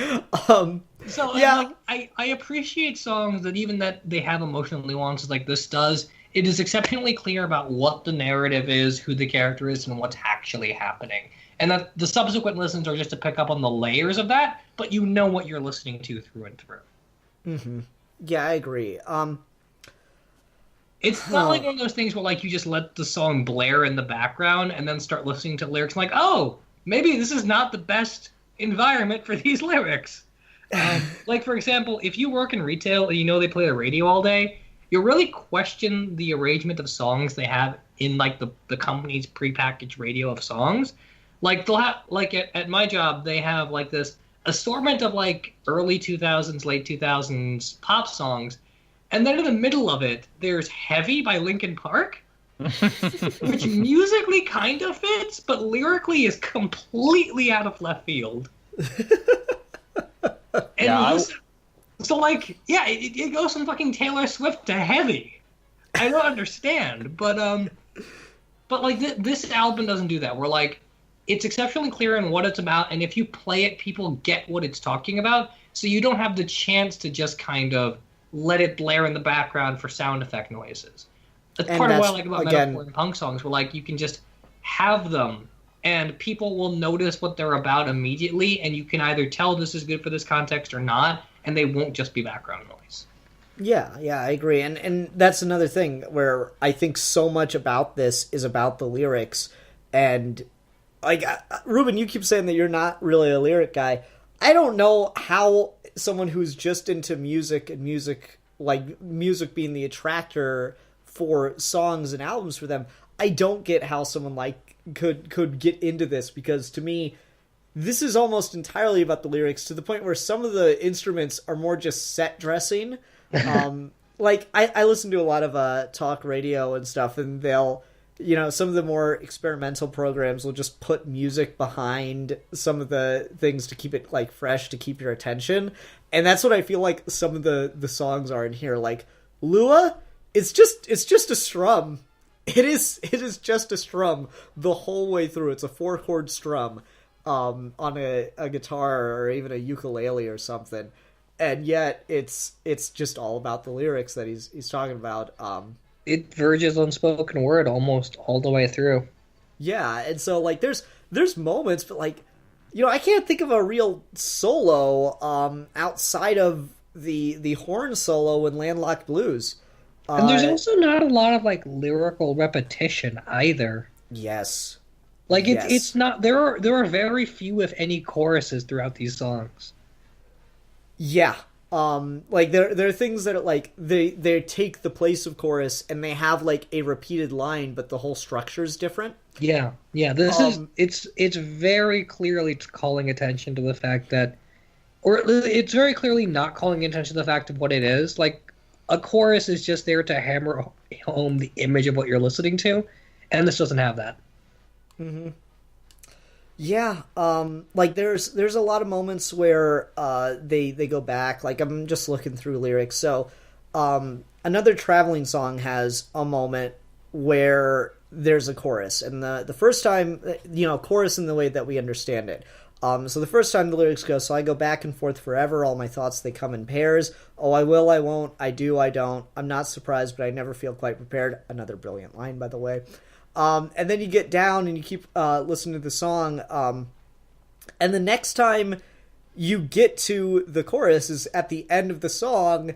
So yeah, I appreciate songs that even that they have emotional nuances like this does. It is exceptionally clear about what the narrative is, who the character is, and what's actually happening. And that the subsequent listens are just to pick up on the layers of that, but you know what you're listening to through and through. Mm-hmm. Yeah, I agree. It's not like one of those things where like you just let the song blare in the background and then start listening to lyrics and like, oh, maybe this is not the best environment for these lyrics. Like, for example, if you work in retail and you know they play the radio all day, you'll really question the arrangement of songs they have in like the company's prepackaged radio of songs. Like they'll have like at my job they have like this assortment of like early 2000s, late 2000s pop songs. And then in the middle of it, there's Heavy by Linkin Park, which musically kind of fits, but lyrically is completely out of left field. So, like, yeah, it goes from fucking Taylor Swift to Heavy. I don't understand, but like, this album doesn't do that. We're like, it's exceptionally clear in what it's about, and if you play it, people get what it's talking about, so you don't have the chance to just kind of let it blare in the background for sound effect noises. That's part of what I like about metalcore and punk songs, where like you can just have them and people will notice what they're about immediately, and you can either tell this is good for this context or not, and they won't just be background noise. Yeah, I agree. And that's another thing where I think so much about this is about the lyrics. And like Ruben, you keep saying that you're not really a lyric guy. I don't know how someone who's just into music and music being the attractor for songs and albums for them, I don't get how someone like could get into this, because to me this is almost entirely about the lyrics, to the point where some of the instruments are more just set dressing. Like I listen to a lot of talk radio and stuff, and they'll, you know, some of the more experimental programs will just put music behind some of the things to keep it like fresh, to keep your attention. And that's what I feel like some of the songs are in here. Like Lua, it's just a strum. It is just a strum the whole way through. It's a 4-chord strum on a guitar or even a ukulele or something. And yet it's just all about the lyrics that he's talking about. It verges on spoken word almost all the way through. Yeah, and so like there's moments, but like, you know, I can't think of a real solo outside of the horn solo in Landlocked Blues. And there's also not a lot of like lyrical repetition either. Yes. Like it's not, there are very few if any choruses throughout these songs. Yeah. Like there are things that are like they take the place of chorus and they have like a repeated line, but the whole structure is different. Yeah. This it's very clearly calling attention to the fact that, or it's very clearly not calling attention to the fact of what it is. Like a chorus is just there to hammer home the image of what you're listening to, and this doesn't have that. Mm-hmm. Yeah, like there's a lot of moments where they go back. Like I'm just looking through lyrics. So another traveling song has a moment where there's a chorus, and the first time, you know, chorus in the way that we understand it. So the first time the lyrics go, so I go back and forth forever, all my thoughts, they come in pairs. Oh, I will, I won't, I do, I don't. I'm not surprised, but I never feel quite prepared. Another brilliant line, by the way. And then you get down and you keep listening to the song. And the next time you get to the chorus is at the end of the song,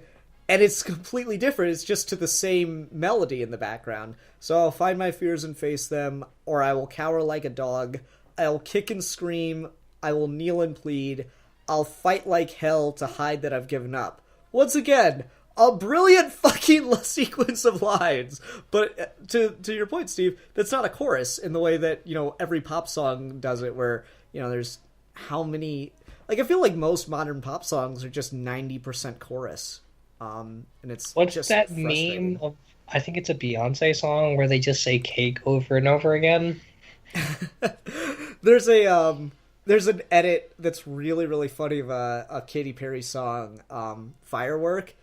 and it's completely different. It's just to the same melody in the background. So I'll find my fears and face them, or I will cower like a dog. I'll kick and scream. I will kneel and plead. I'll fight like hell to hide that I've given up. Once again, a brilliant fucking sequence of lines. But to your point, Steve, that's not a chorus in the way that, every pop song does it, where, there's how many... Like, I feel like most modern pop songs are just 90% chorus. And it's What's just that frustrating. meme of, I think it's a Beyonce song where they just say cake over and over again? There's an edit that's really, really funny of a Katy Perry song, Firework.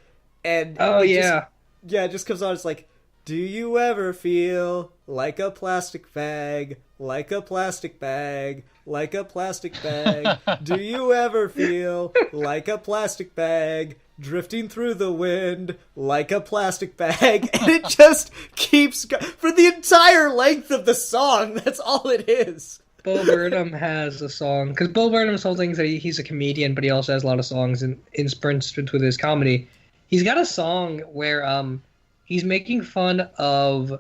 And it just comes on, it's like, do you ever feel like a plastic bag, like a plastic bag, like a plastic bag? Do you ever feel like a plastic bag, drifting through the wind like a plastic bag? And it just keeps for the entire length of the song. That's all it is. Bo Burnham has a song, because Bo Burnham's whole thing is that he's a comedian, but he also has a lot of songs in sprints with his comedy. He's got a song where he's making fun of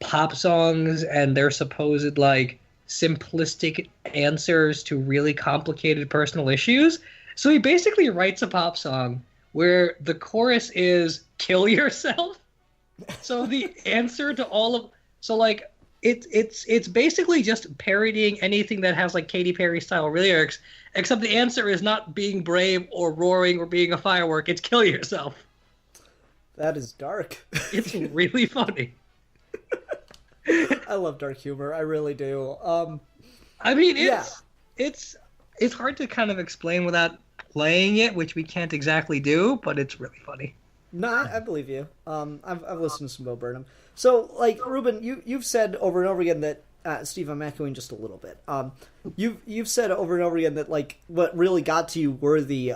pop songs and their supposed, like, simplistic answers to really complicated personal issues. So he basically writes a pop song where the chorus is kill yourself. So the answer to all of... So, like, it's basically just parodying anything that has, like, Katy Perry style lyrics, except the answer is not being brave or roaring or being a firework. It's kill yourself. That is dark. It's really funny. I love dark humor. I really do. I mean, it's hard to kind of explain without playing it, which we can't exactly do, but it's really funny. No, I believe you. I've listened to some Bo Burnham. So, like, Ruben, you've said over and over again that Steve, I'm echoing just a little bit. You've said over and over again that, like, what really got to you were the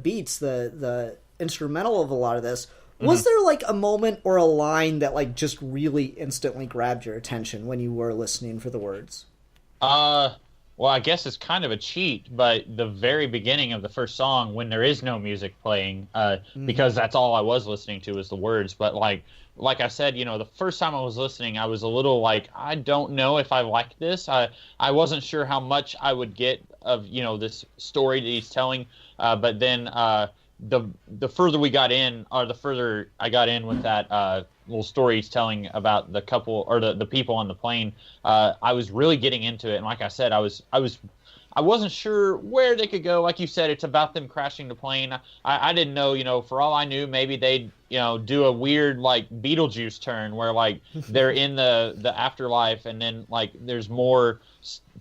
beats, the instrumental of a lot of this. Was there, like, a moment or a line that, like, just really instantly grabbed your attention when you were listening for the words? Well, I guess it's kind of a cheat, but the very beginning of the first song, when there is no music playing, because that's all I was listening to is the words. But like I said, the first time I was listening, I was a little like, I don't know if I like this. I wasn't sure how much I would get of, this story that he's telling. But then the further we got in, or the further I got in with that little story he's telling about the couple or the people on the plane, I was really getting into it. And like I said, I wasn't sure where they could go. Like you said, it's about them crashing the plane. I didn't know, for all I knew, maybe they'd, do a weird, like, Beetlejuice turn where, like, they're in the afterlife and then, like, there's more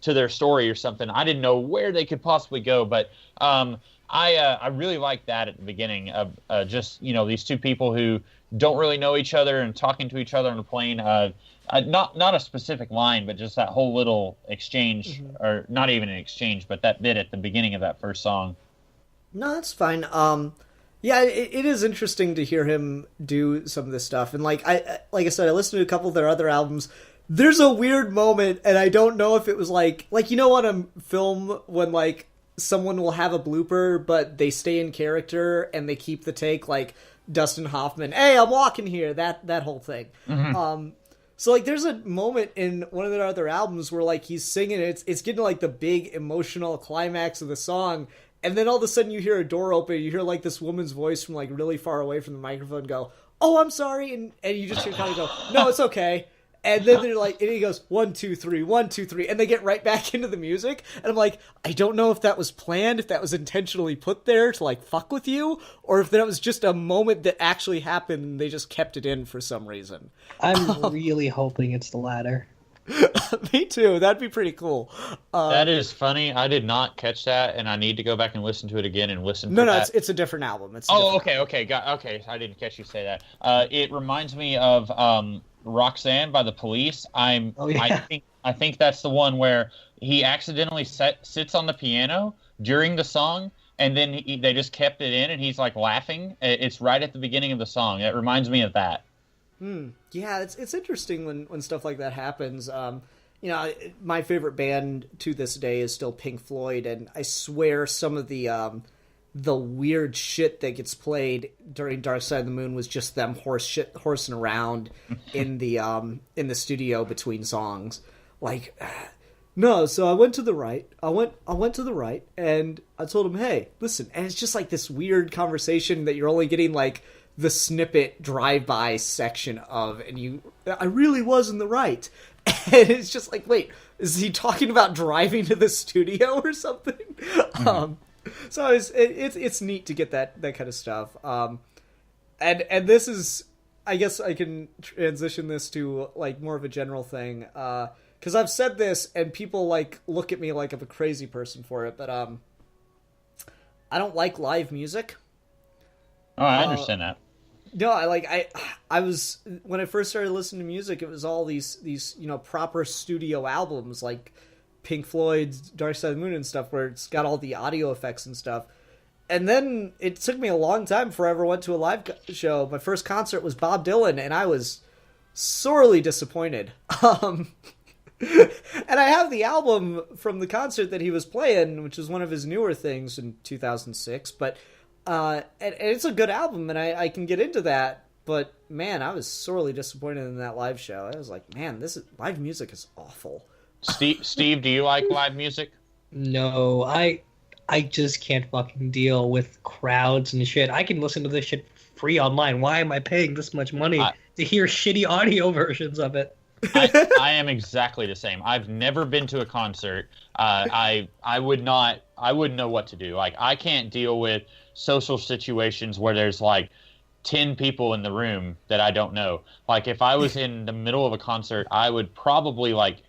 to their story or something. I didn't know where they could possibly go, but I really liked that at the beginning of just, these two people who don't really know each other and talking to each other on the plane. Not a specific line, but just that whole little exchange, or not even an exchange, but that bit at the beginning of that first song. No, that's fine. Yeah, it is interesting to hear him do some of this stuff. And like I said, I listened to a couple of their other albums. There's a weird moment, and I don't know if it was like on a film when, like, someone will have a blooper, but they stay in character and they keep the take, like Dustin Hoffman, hey, I'm walking here, that whole thing. So, like, there's a moment in one of their other albums where, like, he's singing, it's getting to, like, the big emotional climax of the song, and then all of a sudden you hear a door open, you hear, like, this woman's voice from, like, really far away from the microphone go, oh, I'm sorry, and you just hear kind of go, no, it's okay. And then they're like, and he goes, 1, 2, 3, 1, 2, 3, and they get right back into the music. And I'm like, I don't know if that was planned, if that was intentionally put there to, like, fuck with you, or if that was just a moment that actually happened and they just kept it in for some reason. I'm really hoping it's the latter. Me too. That'd be pretty cool. That is funny. I did not catch that, and I need to go back and listen to it again and listen to No, that. it's a different album. Okay. Okay, I didn't catch you say that. It reminds me of Roxanne by the Police. I think that's the one where he accidentally sits on the piano during the song, and then they just kept it in, and he's like laughing. It's right at the beginning of the song. It reminds me of that. Yeah, it's interesting when stuff like that happens. my favorite band to this day is still Pink Floyd, and I swear some of the weird shit that gets played during Dark Side of the Moon was just them horsing around in the studio between songs. Like, no, so I went to the right. I went to the right, and I told him, "Hey, listen." And it's just like this weird conversation that you're only getting like the snippet drive-by section of, and I really was in the right. And it's just like, wait, is he talking about driving to the studio or something? Mm-hmm. So it's neat to get that kind of stuff. And this is, I guess I can transition this to like more of a general thing. Because I've said this and people like look at me like I'm a crazy person for it, but I don't like live music. Oh, I understand that. No, I was, when I first started listening to music, it was all these proper studio albums like Pink Floyd's Dark Side of the Moon and stuff, where it's got all the audio effects and stuff. And then it took me a long time before I ever went to a live show. My first concert was Bob Dylan, and I was sorely disappointed. And I have the album from the concert that he was playing, which is one of his newer things in 2006. But and it's a good album, and I can get into that. But man, I was sorely disappointed in that live show. I was like, man, live music is awful. Steve, do you like live music? No, I just can't fucking deal with crowds and shit. I can listen to this shit free online. Why am I paying this much money to hear shitty audio versions of it? I am exactly the same. I've never been to a concert. I wouldn't know what to do. Like, I can't deal with social situations where there's like 10 people in the room that I don't know. Like, if I was in the middle of a concert, I would probably like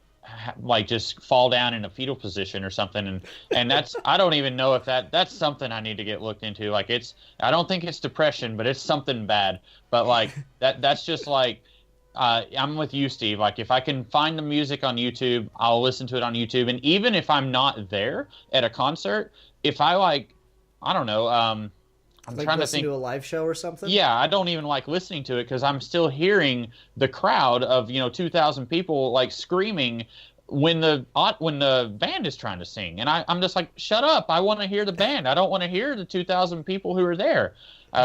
just fall down in a fetal position or something, and that's, I don't even know if that's something I need to get looked into. Like, I don't think it's depression, but it's something bad. But like that's just like, I'm with you, Steve. Like, if I can find the music on YouTube, I'll listen to it on YouTube. And even if I'm not there at a concert, if I don't know, I'm like trying to think. To a live show or something. Yeah, I don't even like listening to it because I'm still hearing the crowd of 2,000 people like screaming when the band is trying to sing, and I'm just like, shut up! I want to hear the band. I don't want to hear the 2,000 people who are there.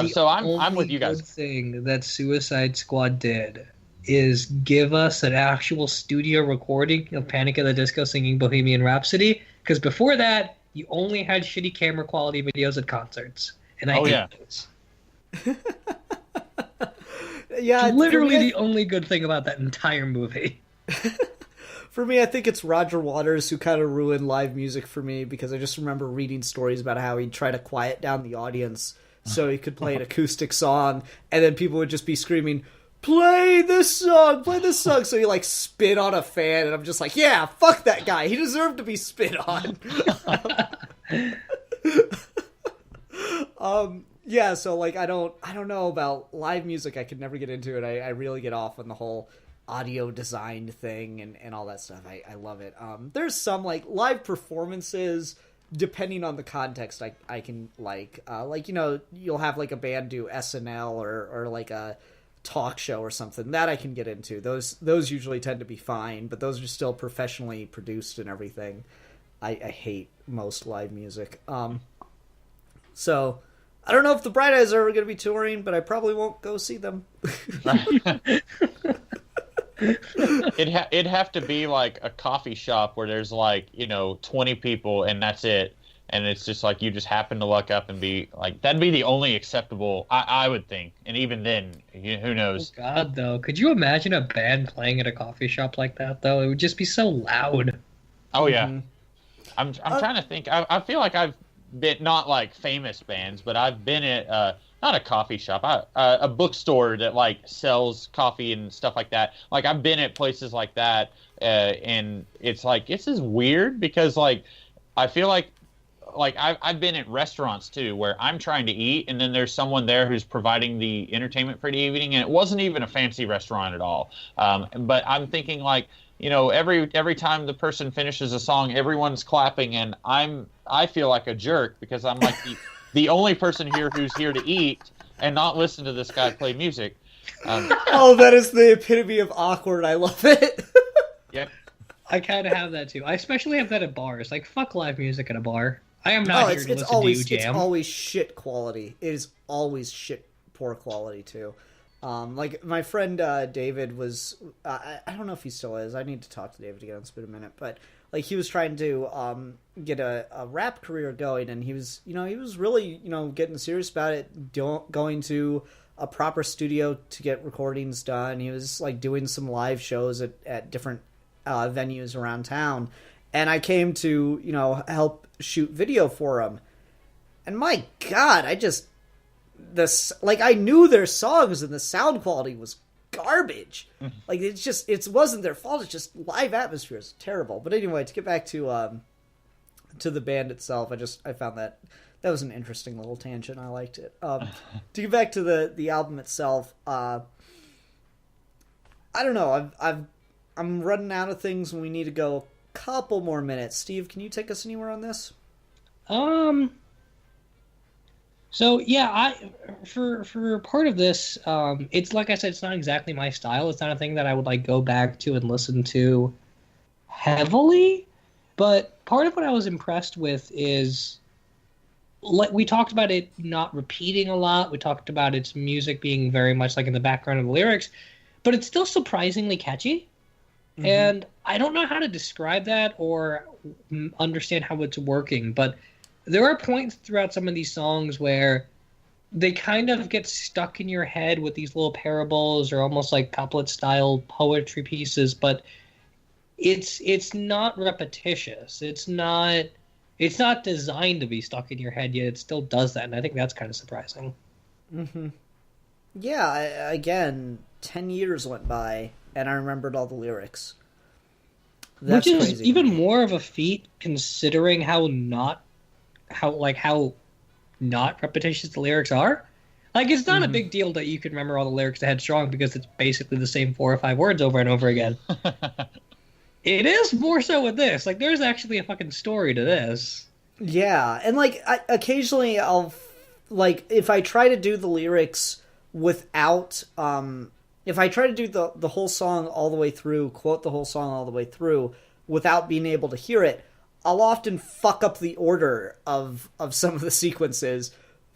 So I'm with you guys. The thing that Suicide Squad did is give us an actual studio recording of Panic at the Disco singing Bohemian Rhapsody, because before that you only had shitty camera quality videos at concerts, and I hate those. Yeah, it's literally the only good thing about that entire movie. For me, I think it's Roger Waters who kind of ruined live music for me, because I just remember reading stories about how he'd try to quiet down the audience so he could play an acoustic song, and then people would just be screaming, play this song, so he like spit on a fan, and I'm just like, yeah, fuck that guy, he deserved to be spit on. Yeah, so like I don't know about live music. I could never get into it. I really get off on the whole audio design thing and all that stuff. I love it. There's some like live performances, depending on the context, I can like you'll have like a band do SNL or like a talk show or something that I can get into. Those usually tend to be fine, but those are still professionally produced and everything. I hate most live music. So I don't know if the Bright Eyes are ever going to be touring, but I probably won't go see them. It'd have to be like a coffee shop where there's like 20 people and that's it, and it's just like you just happen to luck up and be like, that'd be the only acceptable, I would think. And even then, who knows? Oh God, though, could you imagine a band playing at a coffee shop like that? Though it would just be so loud. Oh yeah, mm-hmm. I'm trying to think. I feel like I've been, not like famous bands, but I've been at not a coffee shop, a bookstore that like sells coffee and stuff like that. Like, I've been at places like that, and it's like, this is weird because like I feel like I've been at restaurants too where I'm trying to eat and then there's someone there who's providing the entertainment for the evening, and it wasn't even a fancy restaurant at all. But I'm thinking like, every time the person finishes a song, everyone's clapping, and I feel like a jerk because I'm like the only person here who's here to eat and not listen to this guy play music. Oh, that is the epitome of awkward. I love it. Yep. I kind of have that too. I especially have that at bars. Like, fuck live music at a bar. I am not here to listen to you jam. It's always shit quality. It is always shit poor quality too. Like my friend David was, I don't know if he still is. I need to talk to David again. It's been a minute, but like he was trying to get a rap career going, and he was really getting serious about it. Going to a proper studio to get recordings done. He was like doing some live shows at different venues around town, and I came to help shoot video for him. And my God, I knew their songs and the sound quality was garbage. Like it wasn't their fault. It's just live atmosphere is terrible. But anyway, to get back to the band itself, I found that was an interesting little tangent. I liked it. To get back to the album itself, I don't know. I'm running out of things, and we need to go a couple more minutes. Steve, can you take us anywhere on this? So yeah, for part of this, it's like I said, it's not exactly my style. It's not a thing that I would like go back to and listen to heavily. But part of what I was impressed with is, like, we talked about it not repeating a lot. We talked about its music being very much like in the background of the lyrics, but it's still surprisingly catchy. Mm-hmm. And I don't know how to describe that or understand how it's working, but there are points throughout some of these songs where they kind of get stuck in your head with these little parables or almost like couplet-style poetry pieces, but it's not repetitious. It's not designed to be stuck in your head, yet it still does that, and I think that's kind of surprising. Mm-hmm. Yeah, again, 10 years went by, and I remembered all the lyrics. Which is crazy. Even more of a feat, considering how not repetitious the lyrics are. Like, it's not a big deal that you can remember all the lyrics to Headstrong because it's basically the same 4 or 5 words over and over again. It is more so with this. Like, there's actually a fucking story to this. Yeah, and like occasionally I'll if I try to do the lyrics without if I try to do the whole song all the way through, quote the whole song all the way through without being able to hear it, I'll often fuck up the order of some of the sequences,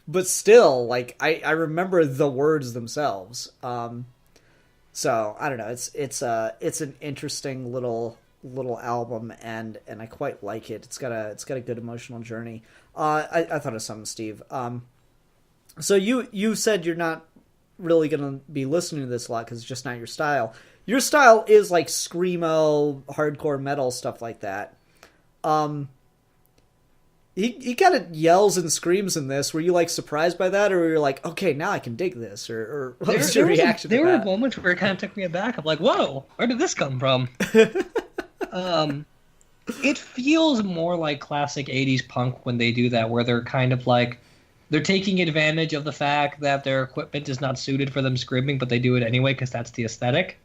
but still, like, I remember the words themselves. So I don't know. It's an interesting little album, and I quite like it. It's got a good emotional journey. I thought of something, Steve. So you said you're not really gonna be listening to this a lot because it's just not your style. Your style is like screamo, hardcore metal, stuff like that. He kind of yells and screams in this. Were you like surprised by that, or were you like, okay, now I can dig this, or what was your reaction to that? There were moments where it kind of took me aback. I'm like, whoa, where did this come from? It feels more like classic 80s punk when they do that, where they're kind of like, they're taking advantage of the fact that their equipment is not suited for them screaming, but they do it anyway because that's the aesthetic.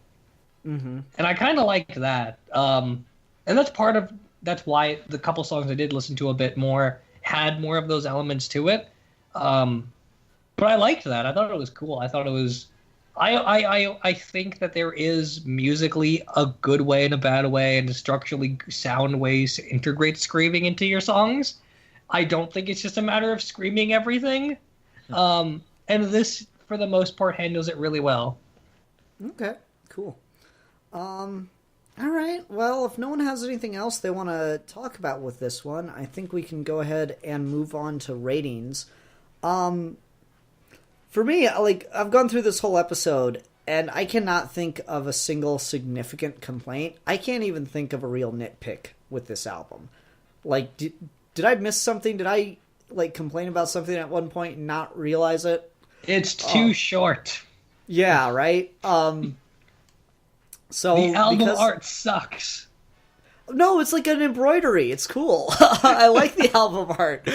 Mm-hmm. And I kind of liked that. And that's why the couple songs I did listen to a bit more had more of those elements to it. But I liked that. I thought it was cool. I thought it was... I think that there is musically a good way and a bad way and structurally sound ways to integrate screaming into your songs. I don't think it's just a matter of screaming everything. And this, for the most part, handles it really well. Okay, cool. All right. Well, if no one has anything else they want to talk about with this one, I think we can go ahead and move on to ratings. For me, like, I've gone through this whole episode, and I cannot think of a single significant complaint. I can't even think of a real nitpick with this album. Like, did I miss something? Did I, like, complain about something at one point and not realize it? It's too short. Yeah, right? So the album art sucks. No, it's like an embroidery. It's cool. I like the album art.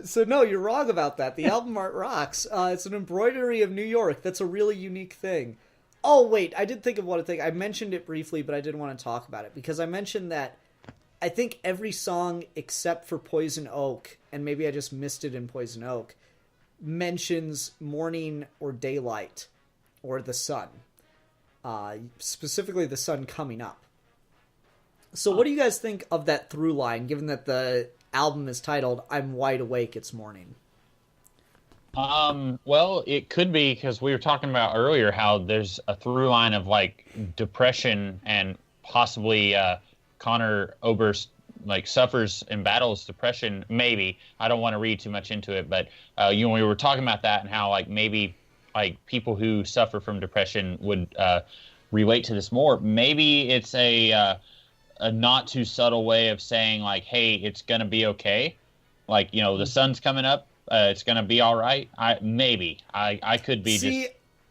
So no, you're wrong about that. The album art rocks. It's an embroidery of New York. That's a really unique thing. Oh, wait, I did think of one thing. I mentioned it briefly, but I didn't want to talk about it because I mentioned that I think every song except for Poison Oak, and maybe I just missed it in Poison Oak, mentions morning or daylight or the sun. specifically the sun coming up. So what do you guys think of that through line, given that the album is titled "I'm Wide Awake, It's Morning"? Well, it could be because we were talking about earlier how there's a through line of like depression and possibly Connor Oberst like suffers and battles depression. Maybe I don't want to read too much into it, but we were talking about that and how like maybe like people who suffer from depression would relate to this more. Maybe it's a not too subtle way of saying like, hey, it's gonna be okay. Like, the sun's coming up. It's gonna be all right. I could be. See,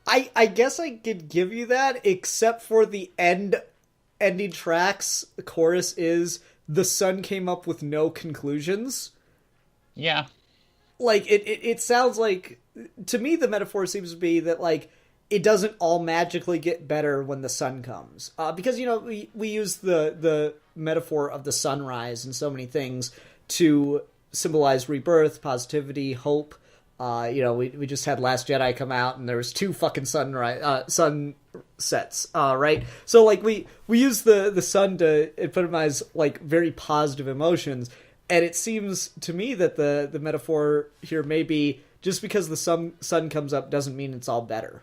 I guess I could give you that, except for the ending tracks. The chorus is "The sun came up with no conclusions." Yeah. Like it sounds like, to me, the metaphor seems to be that like it doesn't all magically get better when the sun comes, because we use the metaphor of the sunrise and so many things to symbolize rebirth, positivity, hope. We just had Last Jedi come out, and there was 2 fucking sunsets, right? So like we use the sun to epitomize like very positive emotions, and it seems to me that the metaphor here may be just because the sun comes up doesn't mean it's all better.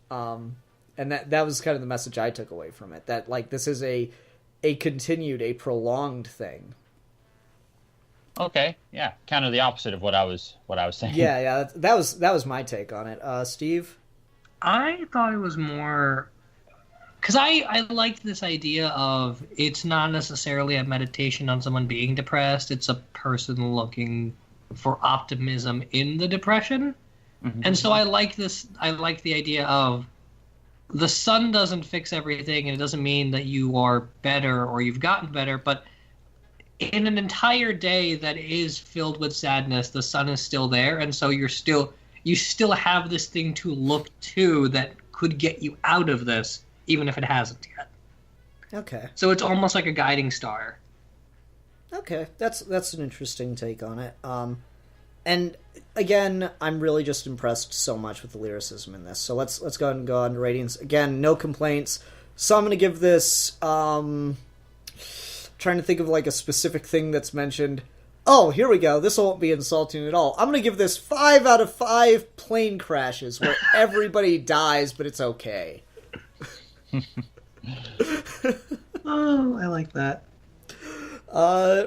And that was kind of the message I took away from it. That like this is a prolonged thing. Okay, yeah, kind of the opposite of what I was saying. Yeah, that was my take on it. Steve? I thought it was more because I liked this idea of it's not necessarily a meditation on someone being depressed. It's a person looking for optimism in the depression. Mm-hmm. And so I like this. I like the idea of the sun doesn't fix everything, and it doesn't mean that you are better or you've gotten better. But in an entire day that is filled with sadness, the sun is still there, and so you still have this thing to look to that could get you out of this, even if it hasn't yet. Okay. So it's almost like a guiding star. Okay, that's an interesting take on it. And again, I'm really just impressed so much with the lyricism in this. So let's go ahead and go on to ratings. Again, no complaints. So I'm going to give this, trying to think of like a specific thing that's mentioned. Oh, here we go. This won't be insulting at all. I'm going to give this 5 out of 5 plane crashes where everybody dies, but it's okay. Oh, I like that.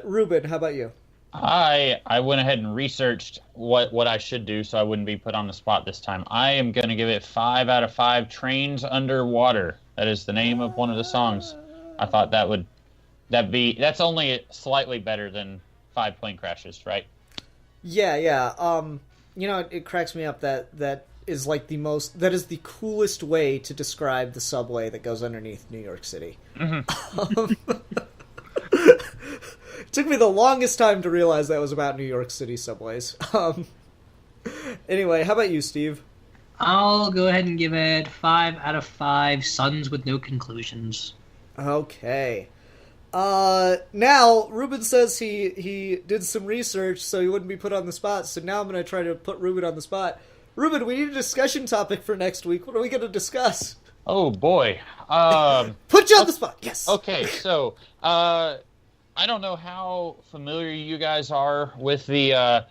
Ruben, how about you? I went ahead and researched what I should do so I wouldn't be put on the spot this time. I am going to give it 5 out of 5 trains underwater. That is the name of one of the songs. I thought that's only slightly better than 5 plane crashes, right? Yeah. It cracks me up that is like that is the coolest way to describe the subway that goes underneath New York City. Mm-hmm. It took me the longest time to realize that was about New York City subways. Anyway, how about you, Steve? I'll go ahead and give it 5 out of 5 suns with no conclusions. Okay. Now, Ruben says he did some research so he wouldn't be put on the spot, so now I'm going to try to put Ruben on the spot. Ruben, we need a discussion topic for next week. What are we going to discuss? Oh, boy. Put you on the spot, yes! Okay, so, I don't know how familiar you guys are with the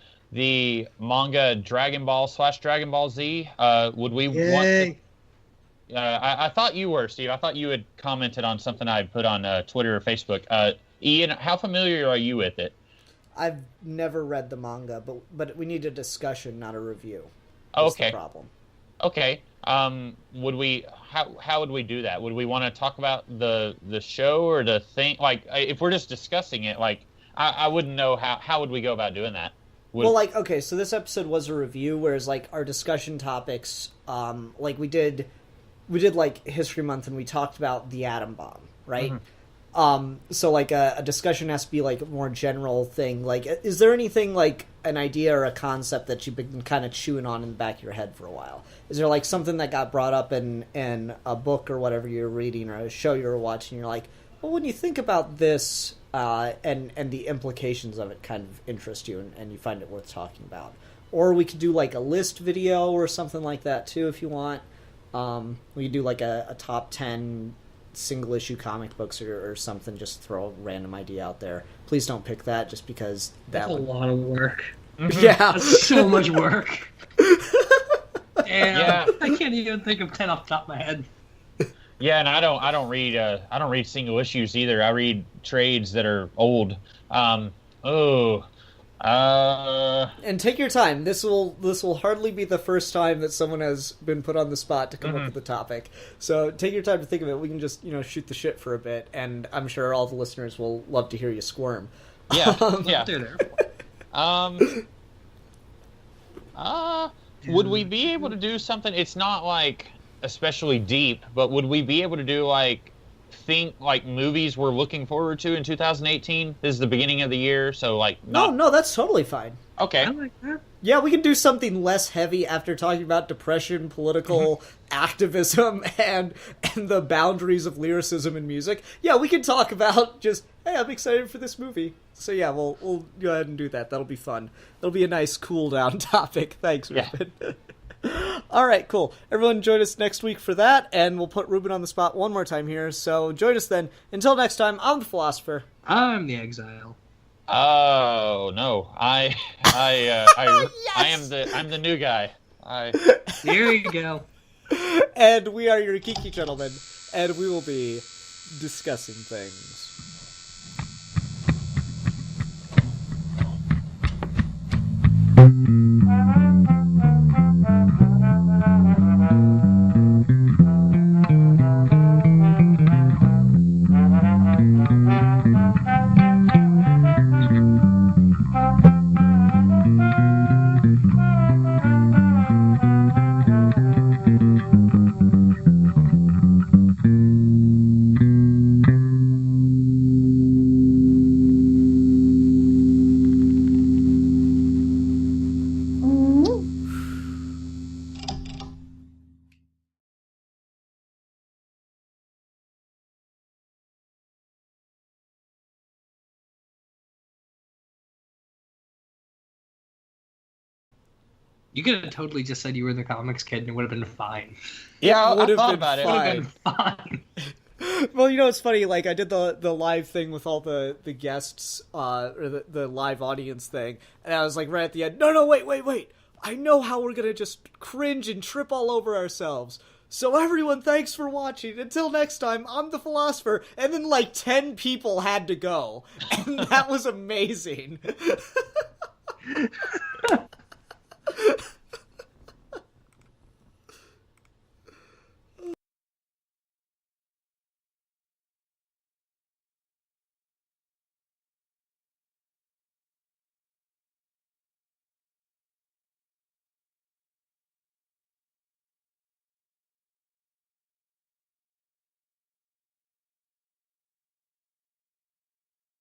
manga Dragon Ball / Dragon Ball Z. Would we want to... I thought you were, Steve. I thought you had commented on something I put on Twitter or Facebook. Ian, how familiar are you with it? I've never read the manga, but we need a discussion, not a review. That's okay. The problem. Okay. Would we? How would we do that? Would we want to talk about the show or the thing? Like, if we're just discussing it, like, I wouldn't know how would we go about doing that. Okay, so this episode was a review, whereas like our discussion topics, like we did like History Month and we talked about the atom bomb, right? Mm-hmm. So like a discussion has to be like a more general thing. Like, is there anything like an idea or a concept that you've been kind of chewing on in the back of your head for a while? Is there like something that got brought up in a book or whatever you're reading or a show you're watching? You're like, well, when you think about this and the implications of it kind of interest you and you find it worth talking about. Or we could do like a list video or something like that too if you want. We could do like a top 10 single issue comic books or something. Just throw a random idea out there. Please don't pick that just because That's a lot of work. Yeah, That's so much work. And Yeah. I can't even think of 10 off the top of my head. Yeah, and I don't read single issues either. I read trades that are old. And take your time. This will hardly be the first time that someone has been put on the spot to come up with a topic. So take your time to think of it. We can just shoot the shit for a bit, and I'm sure all the listeners will love to hear you squirm. Yeah, yeah. They're there. Would we be able to do something? It's not like especially deep, but would we be able to do like movies we're looking forward to in 2018? This is the beginning of the year, so like No, that's totally fine. Okay. I like that. Yeah, we can do something less heavy after talking about depression, political activism, and the boundaries of lyricism in music. Yeah, we can talk about just, hey, I'm excited for this movie. So yeah, we'll go ahead and do that. That'll be fun. That'll be a nice cool down topic. Thanks, Ruben. All right, cool. Everyone join us next week for that, and we'll put Ruben on the spot one more time here. So join us then. Until next time, I'm the Philosopher. I'm the Exile. Oh no, I'm the new guy. There you go. And we are your Geeky Gentlemen, and we will be discussing things. You could have totally just said you were the comics kid and it would have been fine. Yeah, I would've thought been about it. fine. Would have been fine. Well, it's funny, like, I did the live thing with all the guests, or the live audience thing, and I was like, right at the end, no, wait, I know how we're gonna just cringe and trip all over ourselves. So everyone, thanks for watching. Until next time, I'm the Philosopher, and then, like, 10 people had to go, and that was amazing.